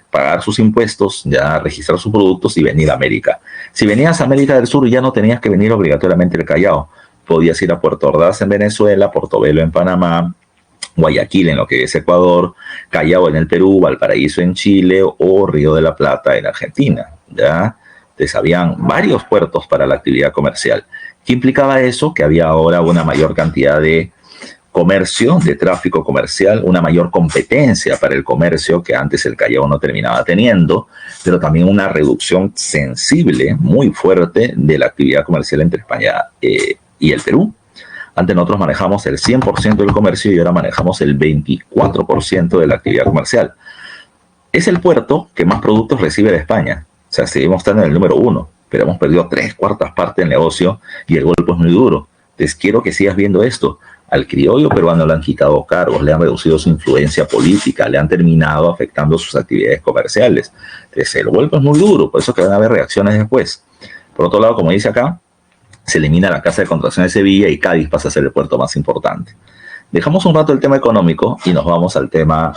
pagar sus impuestos, ya registrar sus productos y venir a América. Si venías a América del Sur ya no tenías que venir obligatoriamente al Callao. Podías ir a Puerto Ordaz en Venezuela, Portobelo en Panamá, Guayaquil en lo que es Ecuador, Callao en el Perú, Valparaíso en Chile o Río de la Plata en Argentina, ¿ya? Entonces habían varios puertos para la actividad comercial. ¿Qué implicaba eso? Que había ahora una mayor cantidad de comercio, de tráfico comercial, una mayor competencia para el comercio que antes el Callao no terminaba teniendo, pero también una reducción sensible, muy fuerte, de la actividad comercial entre España y el Perú. Antes nosotros manejamos el 100% del comercio y ahora manejamos el 24% de la actividad comercial. Es el puerto que más productos recibe de España. O sea, seguimos estando en el número 1, pero hemos perdido 3/4 partes del negocio y el golpe es muy duro. Entonces quiero que sigas viendo esto. Al criollo peruano le han quitado cargos, le han reducido su influencia política, le han terminado afectando sus actividades comerciales. Entonces el golpe es muy duro, por eso que van a haber reacciones después. Por otro lado, como dice acá, se elimina la Casa de Contratación de Sevilla y Cádiz pasa a ser el puerto más importante. Dejamos un rato el tema económico y nos vamos al tema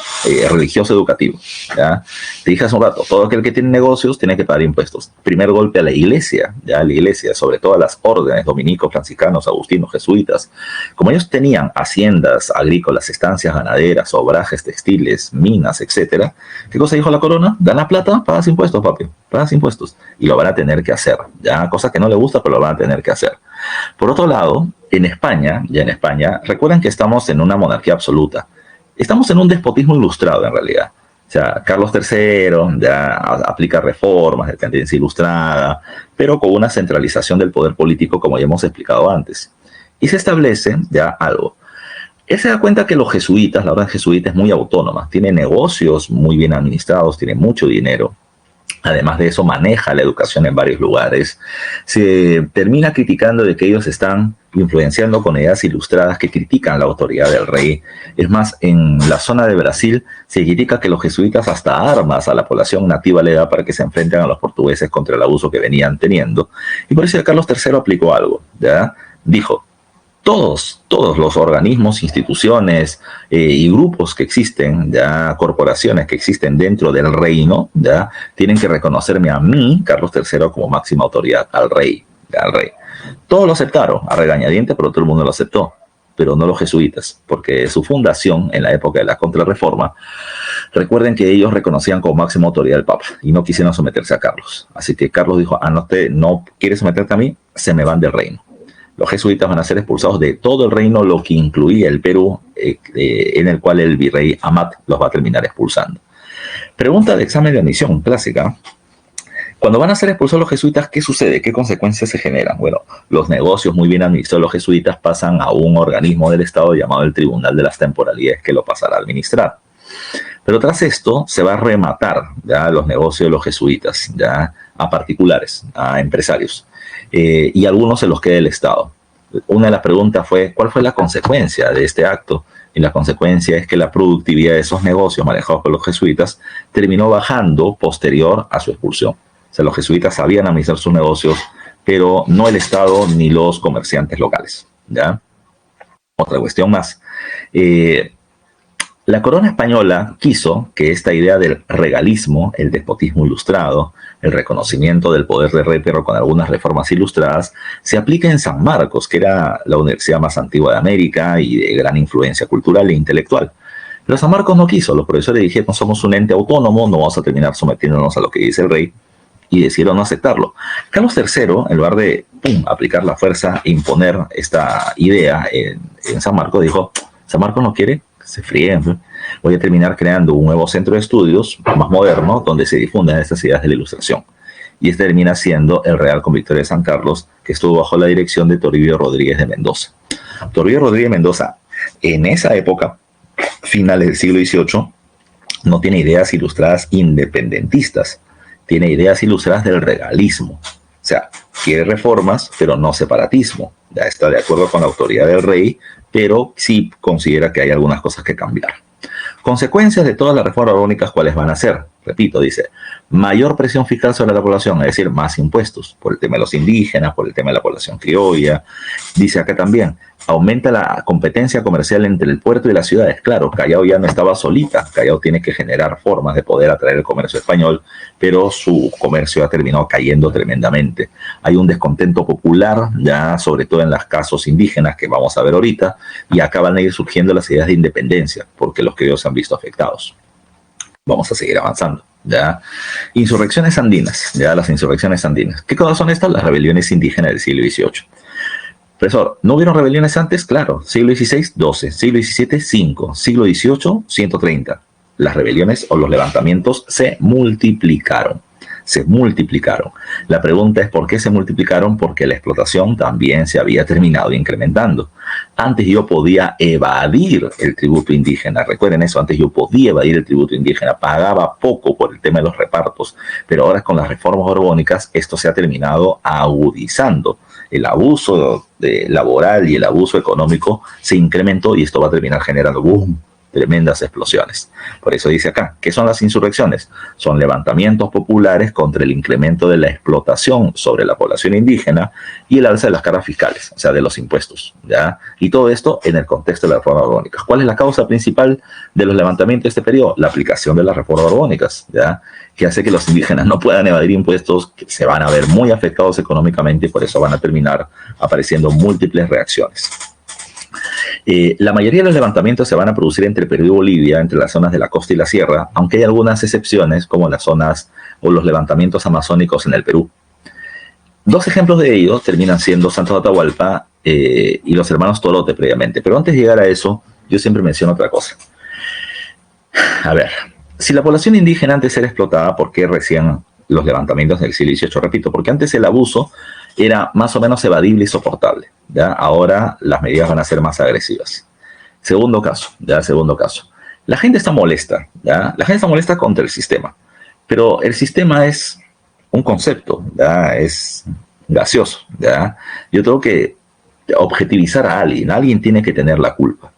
religioso educativo. ¿Ya? Te dije hace un rato, todo aquel que tiene negocios tiene que pagar impuestos. Primer golpe a la iglesia, ya a la iglesia, sobre todo a las órdenes, dominicos, franciscanos, agustinos, jesuitas. Como ellos tenían haciendas agrícolas, estancias ganaderas, obrajes, textiles, minas, etcétera, ¿qué cosa dijo la corona? Gana plata, pagas impuestos, papi, pagas impuestos. Y lo van a tener que hacer, ya, cosa que no le gusta, pero lo van a tener que hacer. Por otro lado, en España, recuerden que estamos en una monarquía absoluta. Estamos en un despotismo ilustrado, en realidad. O sea, Carlos III ya aplica reformas de tendencia ilustrada, pero con una centralización del poder político, como ya hemos explicado antes. Y se establece ya algo. Él se da cuenta que los jesuitas, la orden jesuita es muy autónoma, tiene negocios muy bien administrados, tiene mucho dinero. Además de eso, maneja la educación en varios lugares. Se termina criticando de que ellos están influenciando con ideas ilustradas que critican la autoridad del rey. Es más, en la zona de Brasil se critica que los jesuitas hasta armas a la población nativa le da para que se enfrenten a los portugueses contra el abuso que venían teniendo. Y por eso Carlos III aplicó algo, ¿ya? Dijo, todos los organismos, instituciones y grupos que existen, ya corporaciones que existen dentro del reino, ya tienen que reconocerme a mí, Carlos III, como máxima autoridad, al rey. Todos lo aceptaron, a regañadientes, pero todo el mundo lo aceptó, pero no los jesuitas, porque su fundación en la época de la Contrarreforma, recuerden que ellos reconocían como máxima autoridad al Papa y no quisieron someterse a Carlos. Así que Carlos dijo, no quieres someterte a mí, se me van del reino. Los jesuitas van a ser expulsados de todo el reino, lo que incluía el Perú, en el cual el virrey Amat los va a terminar expulsando. Pregunta de examen de admisión clásica. Cuando van a ser expulsados los jesuitas, ¿qué sucede? ¿Qué consecuencias se generan? Bueno, los negocios muy bien administrados de los jesuitas pasan a un organismo del Estado llamado el Tribunal de las Temporalidades, que lo pasará a administrar. Pero tras esto se va a rematar ya los negocios de los jesuitas ya a particulares, a empresarios. Y algunos se los queda el Estado. Una de las preguntas fue, ¿cuál fue la consecuencia de este acto? Y la consecuencia es que la productividad de esos negocios manejados por los jesuitas terminó bajando posterior a su expulsión. O sea, los jesuitas sabían administrar sus negocios, pero no el Estado ni los comerciantes locales, ¿ya? Otra cuestión más. La corona española quiso que esta idea del regalismo, el despotismo ilustrado, el reconocimiento del poder del rey, pero con algunas reformas ilustradas, se aplique en San Marcos, que era la universidad más antigua de América y de gran influencia cultural e intelectual. Pero San Marcos no quiso, los profesores dijeron, somos un ente autónomo, no vamos a terminar sometiéndonos a lo que dice el rey, y decidieron no aceptarlo. Carlos III, en lugar de aplicar la fuerza e imponer esta idea en San Marcos, dijo, San Marcos no quiere, se fríen. Voy a terminar creando un nuevo centro de estudios más moderno donde se difundan estas ideas de la ilustración. Y este termina siendo el Real Convictorio de San Carlos, que estuvo bajo la dirección de Toribio Rodríguez de Mendoza. Toribio Rodríguez de Mendoza, en esa época, finales del siglo XVIII, no tiene ideas ilustradas independentistas, tiene ideas ilustradas del regalismo. O sea, quiere reformas, pero no separatismo. Ya está de acuerdo con la autoridad del rey, pero sí considera que hay algunas cosas que cambiar. Consecuencias de todas las reformas borbónicas, ¿cuáles van a ser? Repito, dice, mayor presión fiscal sobre la población, es decir, más impuestos, por el tema de los indígenas, por el tema de la población criolla. Dice acá también, aumenta la competencia comercial entre el puerto y las ciudades. Claro, Callao ya no estaba solita, Callao tiene que generar formas de poder atraer el comercio español, pero su comercio ha terminado cayendo tremendamente. Hay un descontento popular, ya sobre todo en los casos indígenas que vamos a ver ahorita, y acaban de ir surgiendo las ideas de independencia, porque los criollos se han visto afectados. Vamos a seguir avanzando, ¿ya? Insurrecciones andinas, ¿ya? Las insurrecciones andinas. ¿Qué cosas son estas? Las rebeliones indígenas del siglo XVIII. Profesor, ¿no hubieron rebeliones antes? Claro, siglo XVI, 12, siglo XVII, 5, siglo XVIII, 130. Las rebeliones o los levantamientos se multiplicaron. se multiplicaron. La pregunta es ¿por qué se multiplicaron? Porque la explotación también se había terminado incrementando. Antes yo podía evadir el tributo indígena, recuerden eso, antes yo podía evadir el tributo indígena, pagaba poco por el tema de los repartos, pero ahora con las reformas borbónicas esto se ha terminado agudizando. El abuso laboral y el abuso económico se incrementó y esto va a terminar generando boom, tremendas explosiones. Por eso dice acá, ¿qué son las insurrecciones? Son levantamientos populares contra el incremento de la explotación sobre la población indígena y el alza de las cargas fiscales, o sea, de los impuestos, ¿ya? Y todo esto en el contexto de las reformas borbónicas. ¿Cuál es la causa principal de los levantamientos de este periodo? La aplicación de las reformas borbónicas, ¿ya? Que hace que los indígenas no puedan evadir impuestos, que se van a ver muy afectados económicamente y por eso van a terminar apareciendo múltiples reacciones. La mayoría de los levantamientos se van a producir entre Perú y Bolivia, entre las zonas de la costa y la sierra, aunque hay algunas excepciones, como las zonas o los levantamientos amazónicos en el Perú. Dos ejemplos de ellos terminan siendo Santos de Atahualpa y los hermanos Torote previamente. Pero antes de llegar a eso, yo siempre menciono otra cosa. A ver, si la población indígena antes era explotada, ¿por qué recién los levantamientos del siglo XVIII? Repito, porque antes el abuso era más o menos evadible y soportable, ¿ya? Ahora las medidas van a ser más agresivas. Segundo caso, ¿ya? Segundo caso. La gente está molesta, ¿ya? La gente está molesta contra el sistema, pero el sistema es un concepto, ¿ya? Es gaseoso, ¿ya? Yo tengo que objetivizar a alguien. Alguien tiene que tener la culpa.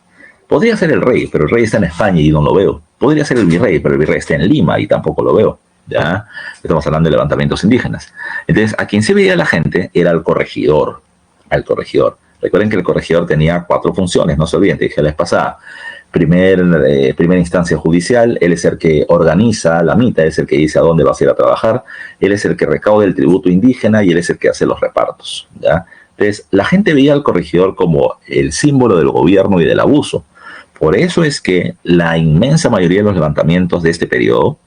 Podría ser el rey, pero el rey está en España y no lo veo. Podría ser el virrey, pero el virrey está en Lima y tampoco lo veo. ¿Ya? Estamos hablando de levantamientos indígenas. Entonces, a quien se veía la gente era al corregidor. Al corregidor. Recuerden que el corregidor tenía 4 funciones, no se olviden, te dije la vez pasada. Primera instancia judicial, él es el que organiza la mitad, es el que dice a dónde vas a ir a trabajar, él es el que recauda el tributo indígena y él es el que hace los repartos. ¿Ya? Entonces, la gente veía al corregidor como el símbolo del gobierno y del abuso. Por eso es que la inmensa mayoría de los levantamientos de este periodo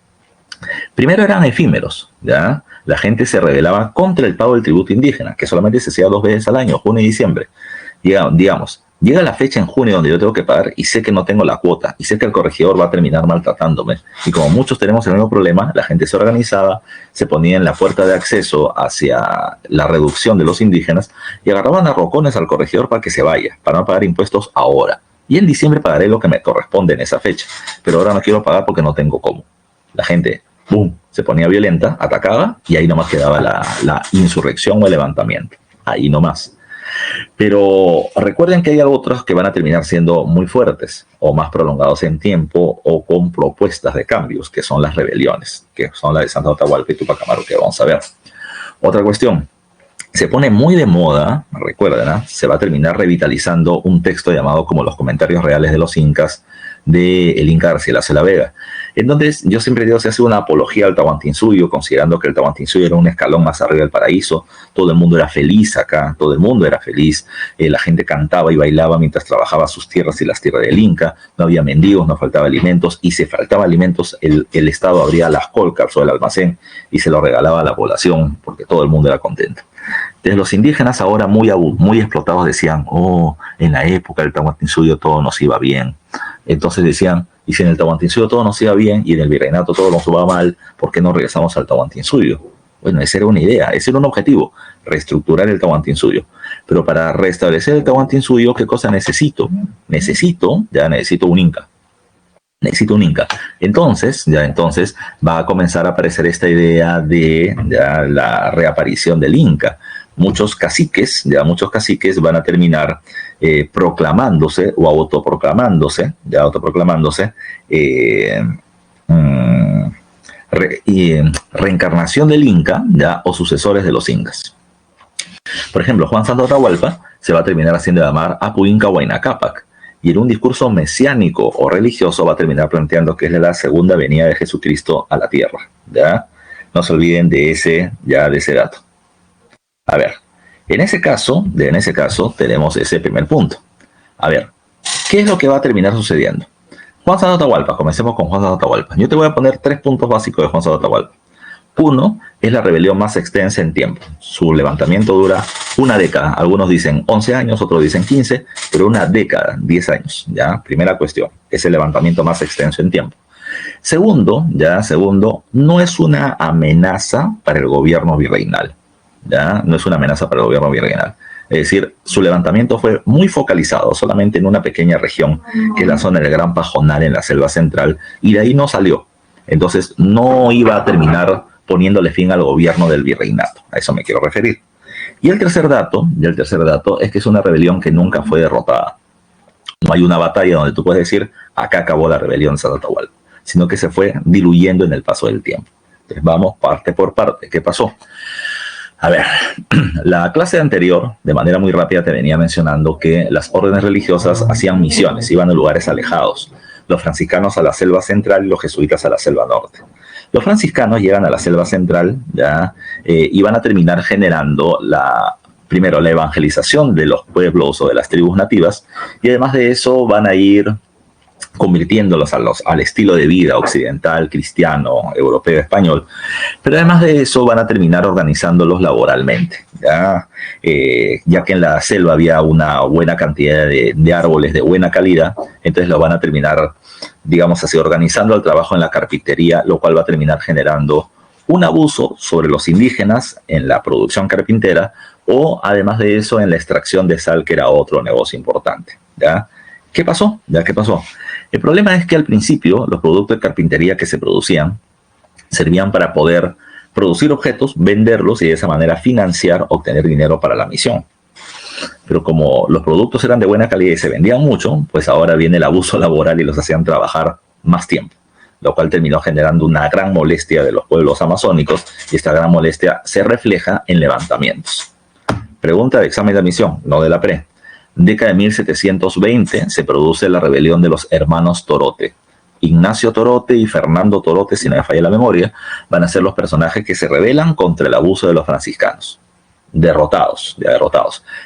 primero eran efímeros, ¿ya? La gente se rebelaba contra el pago del tributo indígena, que solamente se hacía 2 veces al año, junio y diciembre. Digamos, llega la fecha en junio donde yo tengo que pagar y sé que no tengo la cuota, y sé que el corregidor va a terminar maltratándome. Y como muchos tenemos el mismo problema, la gente se organizaba, se ponía en la puerta de acceso hacia la reducción de los indígenas y agarraban a rocones al corregidor para que se vaya, para no pagar impuestos ahora. Y en diciembre pagaré lo que me corresponde en esa fecha, pero ahora no quiero pagar porque no tengo cómo. La gente ¡boom!, se ponía violenta, atacaba y ahí nomás quedaba la insurrección o el levantamiento. Ahí nomás. Pero recuerden que hay otros que van a terminar siendo muy fuertes o más prolongados en tiempo o con propuestas de cambios, que son las rebeliones, que son las de Santos de Atahualpa y Tupac Amaru, que vamos a ver. Otra cuestión. Se pone muy de moda, recuerden, ¿eh? Se va a terminar revitalizando un texto llamado como los comentarios reales de los incas, de el Inca Garcilaso de la Vega. Entonces, yo siempre digo, se hace una apología al Tahuantinsuyo, considerando que el Tahuantinsuyo era un escalón más arriba del paraíso, todo el mundo era feliz acá, todo el mundo era feliz, la gente cantaba y bailaba mientras trabajaba sus tierras y las tierras del Inca, no había mendigos, no faltaba alimentos, y si faltaba alimentos, el Estado abría las colcas o el almacén y se lo regalaba a la población, porque todo el mundo era contento. Entonces los indígenas ahora muy explotados decían, oh, en la época del Tahuantinsuyo todo nos iba bien. Entonces decían, y si en el Tahuantinsuyo todo nos iba bien y en el virreinato todo nos iba mal, ¿por qué no regresamos al Tahuantinsuyo? Bueno, esa era una idea, ese era un objetivo, reestructurar el Tahuantinsuyo. Pero para restablecer el Tahuantinsuyo, ¿qué cosa necesito? Necesito un Inca. Necesito un Inca. Entonces va a comenzar a aparecer esta idea de la reaparición del Inca. Muchos caciques van a terminar proclamándose o autoproclamándose reencarnación del Inca, ¿ya? O sucesores de los Incas. Por ejemplo, Juan Santos de Atahualpa se va a terminar haciendo llamar Apu Inca Huayna Cápac, y en un discurso mesiánico o religioso va a terminar planteando que es la segunda venida de Jesucristo a la tierra, ¿ya? No se olviden de ese dato. A ver, en ese caso tenemos ese primer punto. A ver, ¿qué es lo que va a terminar sucediendo? Juan Santos de Atahualpa, comencemos con Juan Santos de Atahualpa. Yo te voy a poner 3 puntos básicos de Juan Santos de Atahualpa. 1, es la rebelión más extensa en tiempo. Su levantamiento dura una década. Algunos dicen 11 años, otros dicen 15, pero una década, 10 años. ¿Ya? Primera cuestión, es el levantamiento más extenso en tiempo. Segundo, no es una amenaza para el gobierno virreinal, ¿ya? No es una amenaza para el gobierno virreinal. Es decir, su levantamiento fue muy focalizado solamente en una pequeña región, que es la zona del Gran Pajonal en la selva central, y de ahí no salió. Entonces, no iba a terminar poniéndole fin al gobierno del virreinato. A eso me quiero referir. Y el tercer dato es que es una rebelión que nunca fue derrotada. No hay una batalla donde tú puedes decir, acá acabó la rebelión de Santo Atahualpa, sino que se fue diluyendo en el paso del tiempo. Entonces, vamos parte por parte. ¿Qué pasó? A ver, la clase anterior, de manera muy rápida, te venía mencionando que las órdenes religiosas hacían misiones, iban a lugares alejados. Los franciscanos a la selva central y los jesuitas a la selva norte. Los franciscanos llegan a la selva central, ¿ya? Y van a terminar generando primero la evangelización de los pueblos o de las tribus nativas, y además de eso van a ir convirtiéndolos al estilo de vida occidental, cristiano, europeo, español, pero además de eso van a terminar organizándolos laboralmente, ya que en la selva había una buena cantidad de árboles de buena calidad, entonces lo van a terminar, digamos así, organizando el trabajo en la carpintería, lo cual va a terminar generando un abuso sobre los indígenas en la producción carpintera, o además de eso en la extracción de sal, que era otro negocio importante, ¿ya? ¿Qué pasó? El problema es que al principio los productos de carpintería que se producían servían para poder producir objetos, venderlos y de esa manera financiar, obtener dinero para la misión. Pero como los productos eran de buena calidad y se vendían mucho, pues ahora viene el abuso laboral y los hacían trabajar más tiempo, lo cual terminó generando una gran molestia de los pueblos amazónicos, y esta gran molestia se refleja en levantamientos. Pregunta de examen de admisión, no de la pre. Década de 1720 se produce la rebelión de los hermanos Torote. Ignacio Torote y Fernando Torote, si no me falla la memoria, van a ser los personajes que se rebelan contra el abuso de los franciscanos. Derrotados.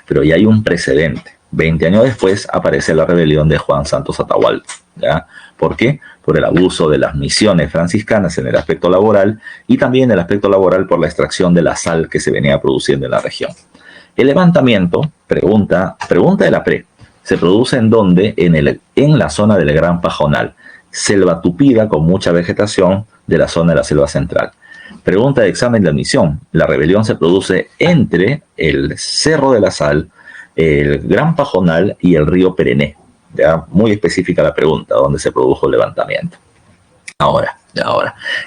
Pero ya hay un precedente. 20 años después aparece la rebelión de Juan Santos Atahualpa, ¿ya? ¿Por qué? Por el abuso de las misiones franciscanas en el aspecto laboral, y también el aspecto laboral por la extracción de la sal que se venía produciendo en la región. El levantamiento, pregunta de la pre, ¿se produce en dónde? En la zona del Gran Pajonal, selva tupida con mucha vegetación de la zona de la selva central. Pregunta de examen de admisión, la rebelión se produce entre el Cerro de la Sal, el Gran Pajonal y el río Perené. Ya, muy específica la pregunta, ¿dónde se produjo el levantamiento? Ahora,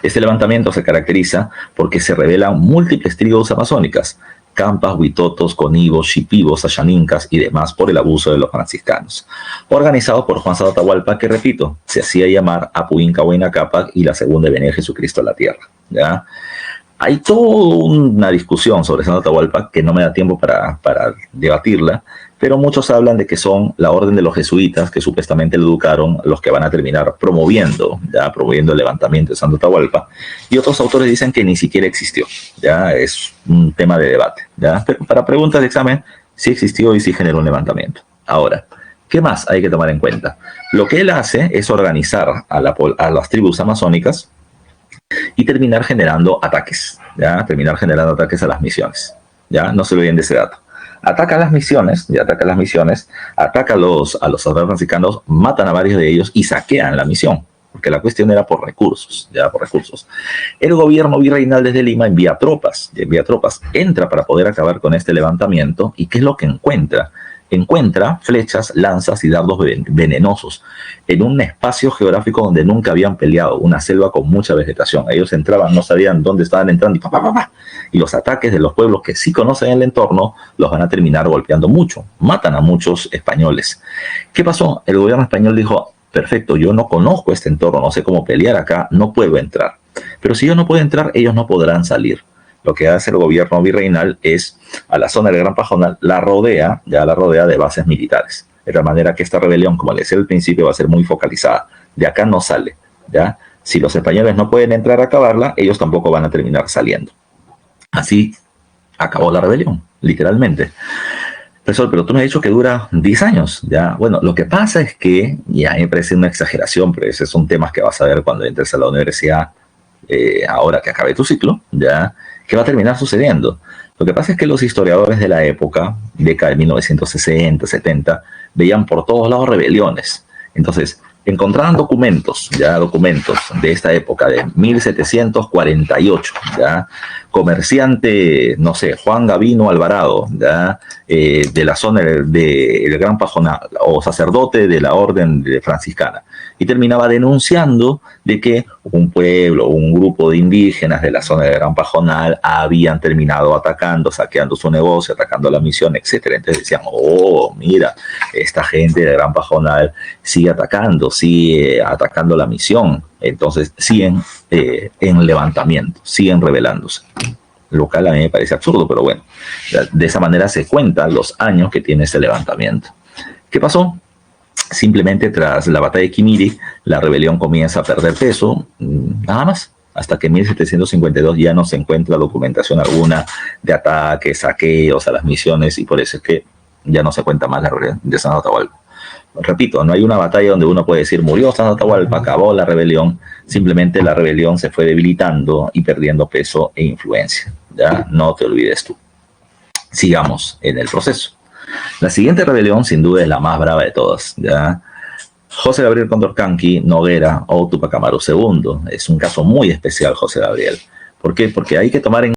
este levantamiento se caracteriza porque se rebelan múltiples tribus amazónicas, Campas, Huitotos, Conibos, Shipibos, Ashanincas y demás, por el abuso de los franciscanos. Organizados por Juan Santos Atahualpa, que repito, se hacía llamar Apuinca Huayna Cápac, y la segunda venía de Jesucristo a la tierra, ¿ya? Hay toda una discusión sobre Santo Atahualpa que no me da tiempo para debatirla, pero muchos hablan de que son la orden de los jesuitas, que supuestamente lo educaron, los que van a terminar promoviendo el levantamiento de Santo Atahualpa, y otros autores dicen que ni siquiera existió, ya es un tema de debate, ya, pero para preguntas de examen sí existió y sí generó un levantamiento. Ahora, ¿qué más hay que tomar en cuenta? Lo que él hace es organizar a las tribus amazónicas y terminar generando ataques, terminar generando ataques a las misiones, ya, no se olviden de ese dato. Ataca las misiones, ataca a los franciscanos, matan a varios de ellos y saquean la misión, porque la cuestión era por recursos, El gobierno virreinal desde Lima envía tropas, entra para poder acabar con este levantamiento, y ¿qué es lo que encuentra? Encuentra flechas, lanzas y dardos venenosos en un espacio geográfico donde nunca habían peleado, una selva con mucha vegetación. Ellos entraban, no sabían dónde estaban entrando, y los ataques de los pueblos que sí conocen el entorno los van a terminar golpeando mucho, matan a muchos españoles. ¿Qué pasó? El gobierno español dijo, perfecto, yo no conozco este entorno, no sé cómo pelear acá, no puedo entrar. Pero si yo no puedo entrar, ellos no podrán salir. Lo que hace el gobierno virreinal es, a la zona del Gran Pajonal, la rodea de bases militares. De tal manera que esta rebelión, como les decía al principio, va a ser muy focalizada. De acá no sale, ¿ya? Si los españoles no pueden entrar a acabarla, ellos tampoco van a terminar saliendo. Así acabó la rebelión, literalmente. Profesor, pero tú me has dicho que dura 10 años, ¿ya? Bueno, lo que pasa es que, y a mí me parece una exageración, pero esos son temas que vas a ver cuando entres a la universidad, ahora que acabe tu ciclo, ¿ya? ¿Qué va a terminar sucediendo? Lo que pasa es que los historiadores de la época, década de 1960, 70, veían por todos lados rebeliones. Entonces, encontraban documentos, ya documentos de esta época, de 1748, ya, comerciante, no sé, Juan Gavino Alvarado, ya, de la zona del Gran Pajonal, o sacerdote de la orden franciscana, y terminaba denunciando de que un pueblo, un grupo de indígenas de la zona del Gran Pajonal habían terminado atacando, saqueando su negocio, atacando la misión, etcétera. Entonces decían, oh, mira, esta gente del Gran Pajonal sigue atacando la misión. Entonces siguen en levantamiento, siguen rebelándose. Lo cual a mí me parece absurdo, pero bueno, de esa manera se cuentan los años que tiene ese levantamiento. ¿Qué pasó? Simplemente tras la batalla de Quimiri, la rebelión comienza a perder peso, nada más, hasta que en 1752 ya no se encuentra documentación alguna de ataques, saqueos a las misiones, y por eso es que ya no se cuenta más la rebelión de Santo Atahualpa. Repito, no hay una batalla donde uno puede decir murió Santo Atahualpa, acabó la rebelión, simplemente la rebelión se fue debilitando y perdiendo peso e influencia. Ya no te olvides tú. Sigamos en el proceso. La siguiente rebelión, sin duda, es la más brava de todas, ¿ya? José Gabriel Condorcanqui Noguera o Tupac Amaru II. Es un caso muy especial, José Gabriel. ¿Por qué? Porque hay que tomar en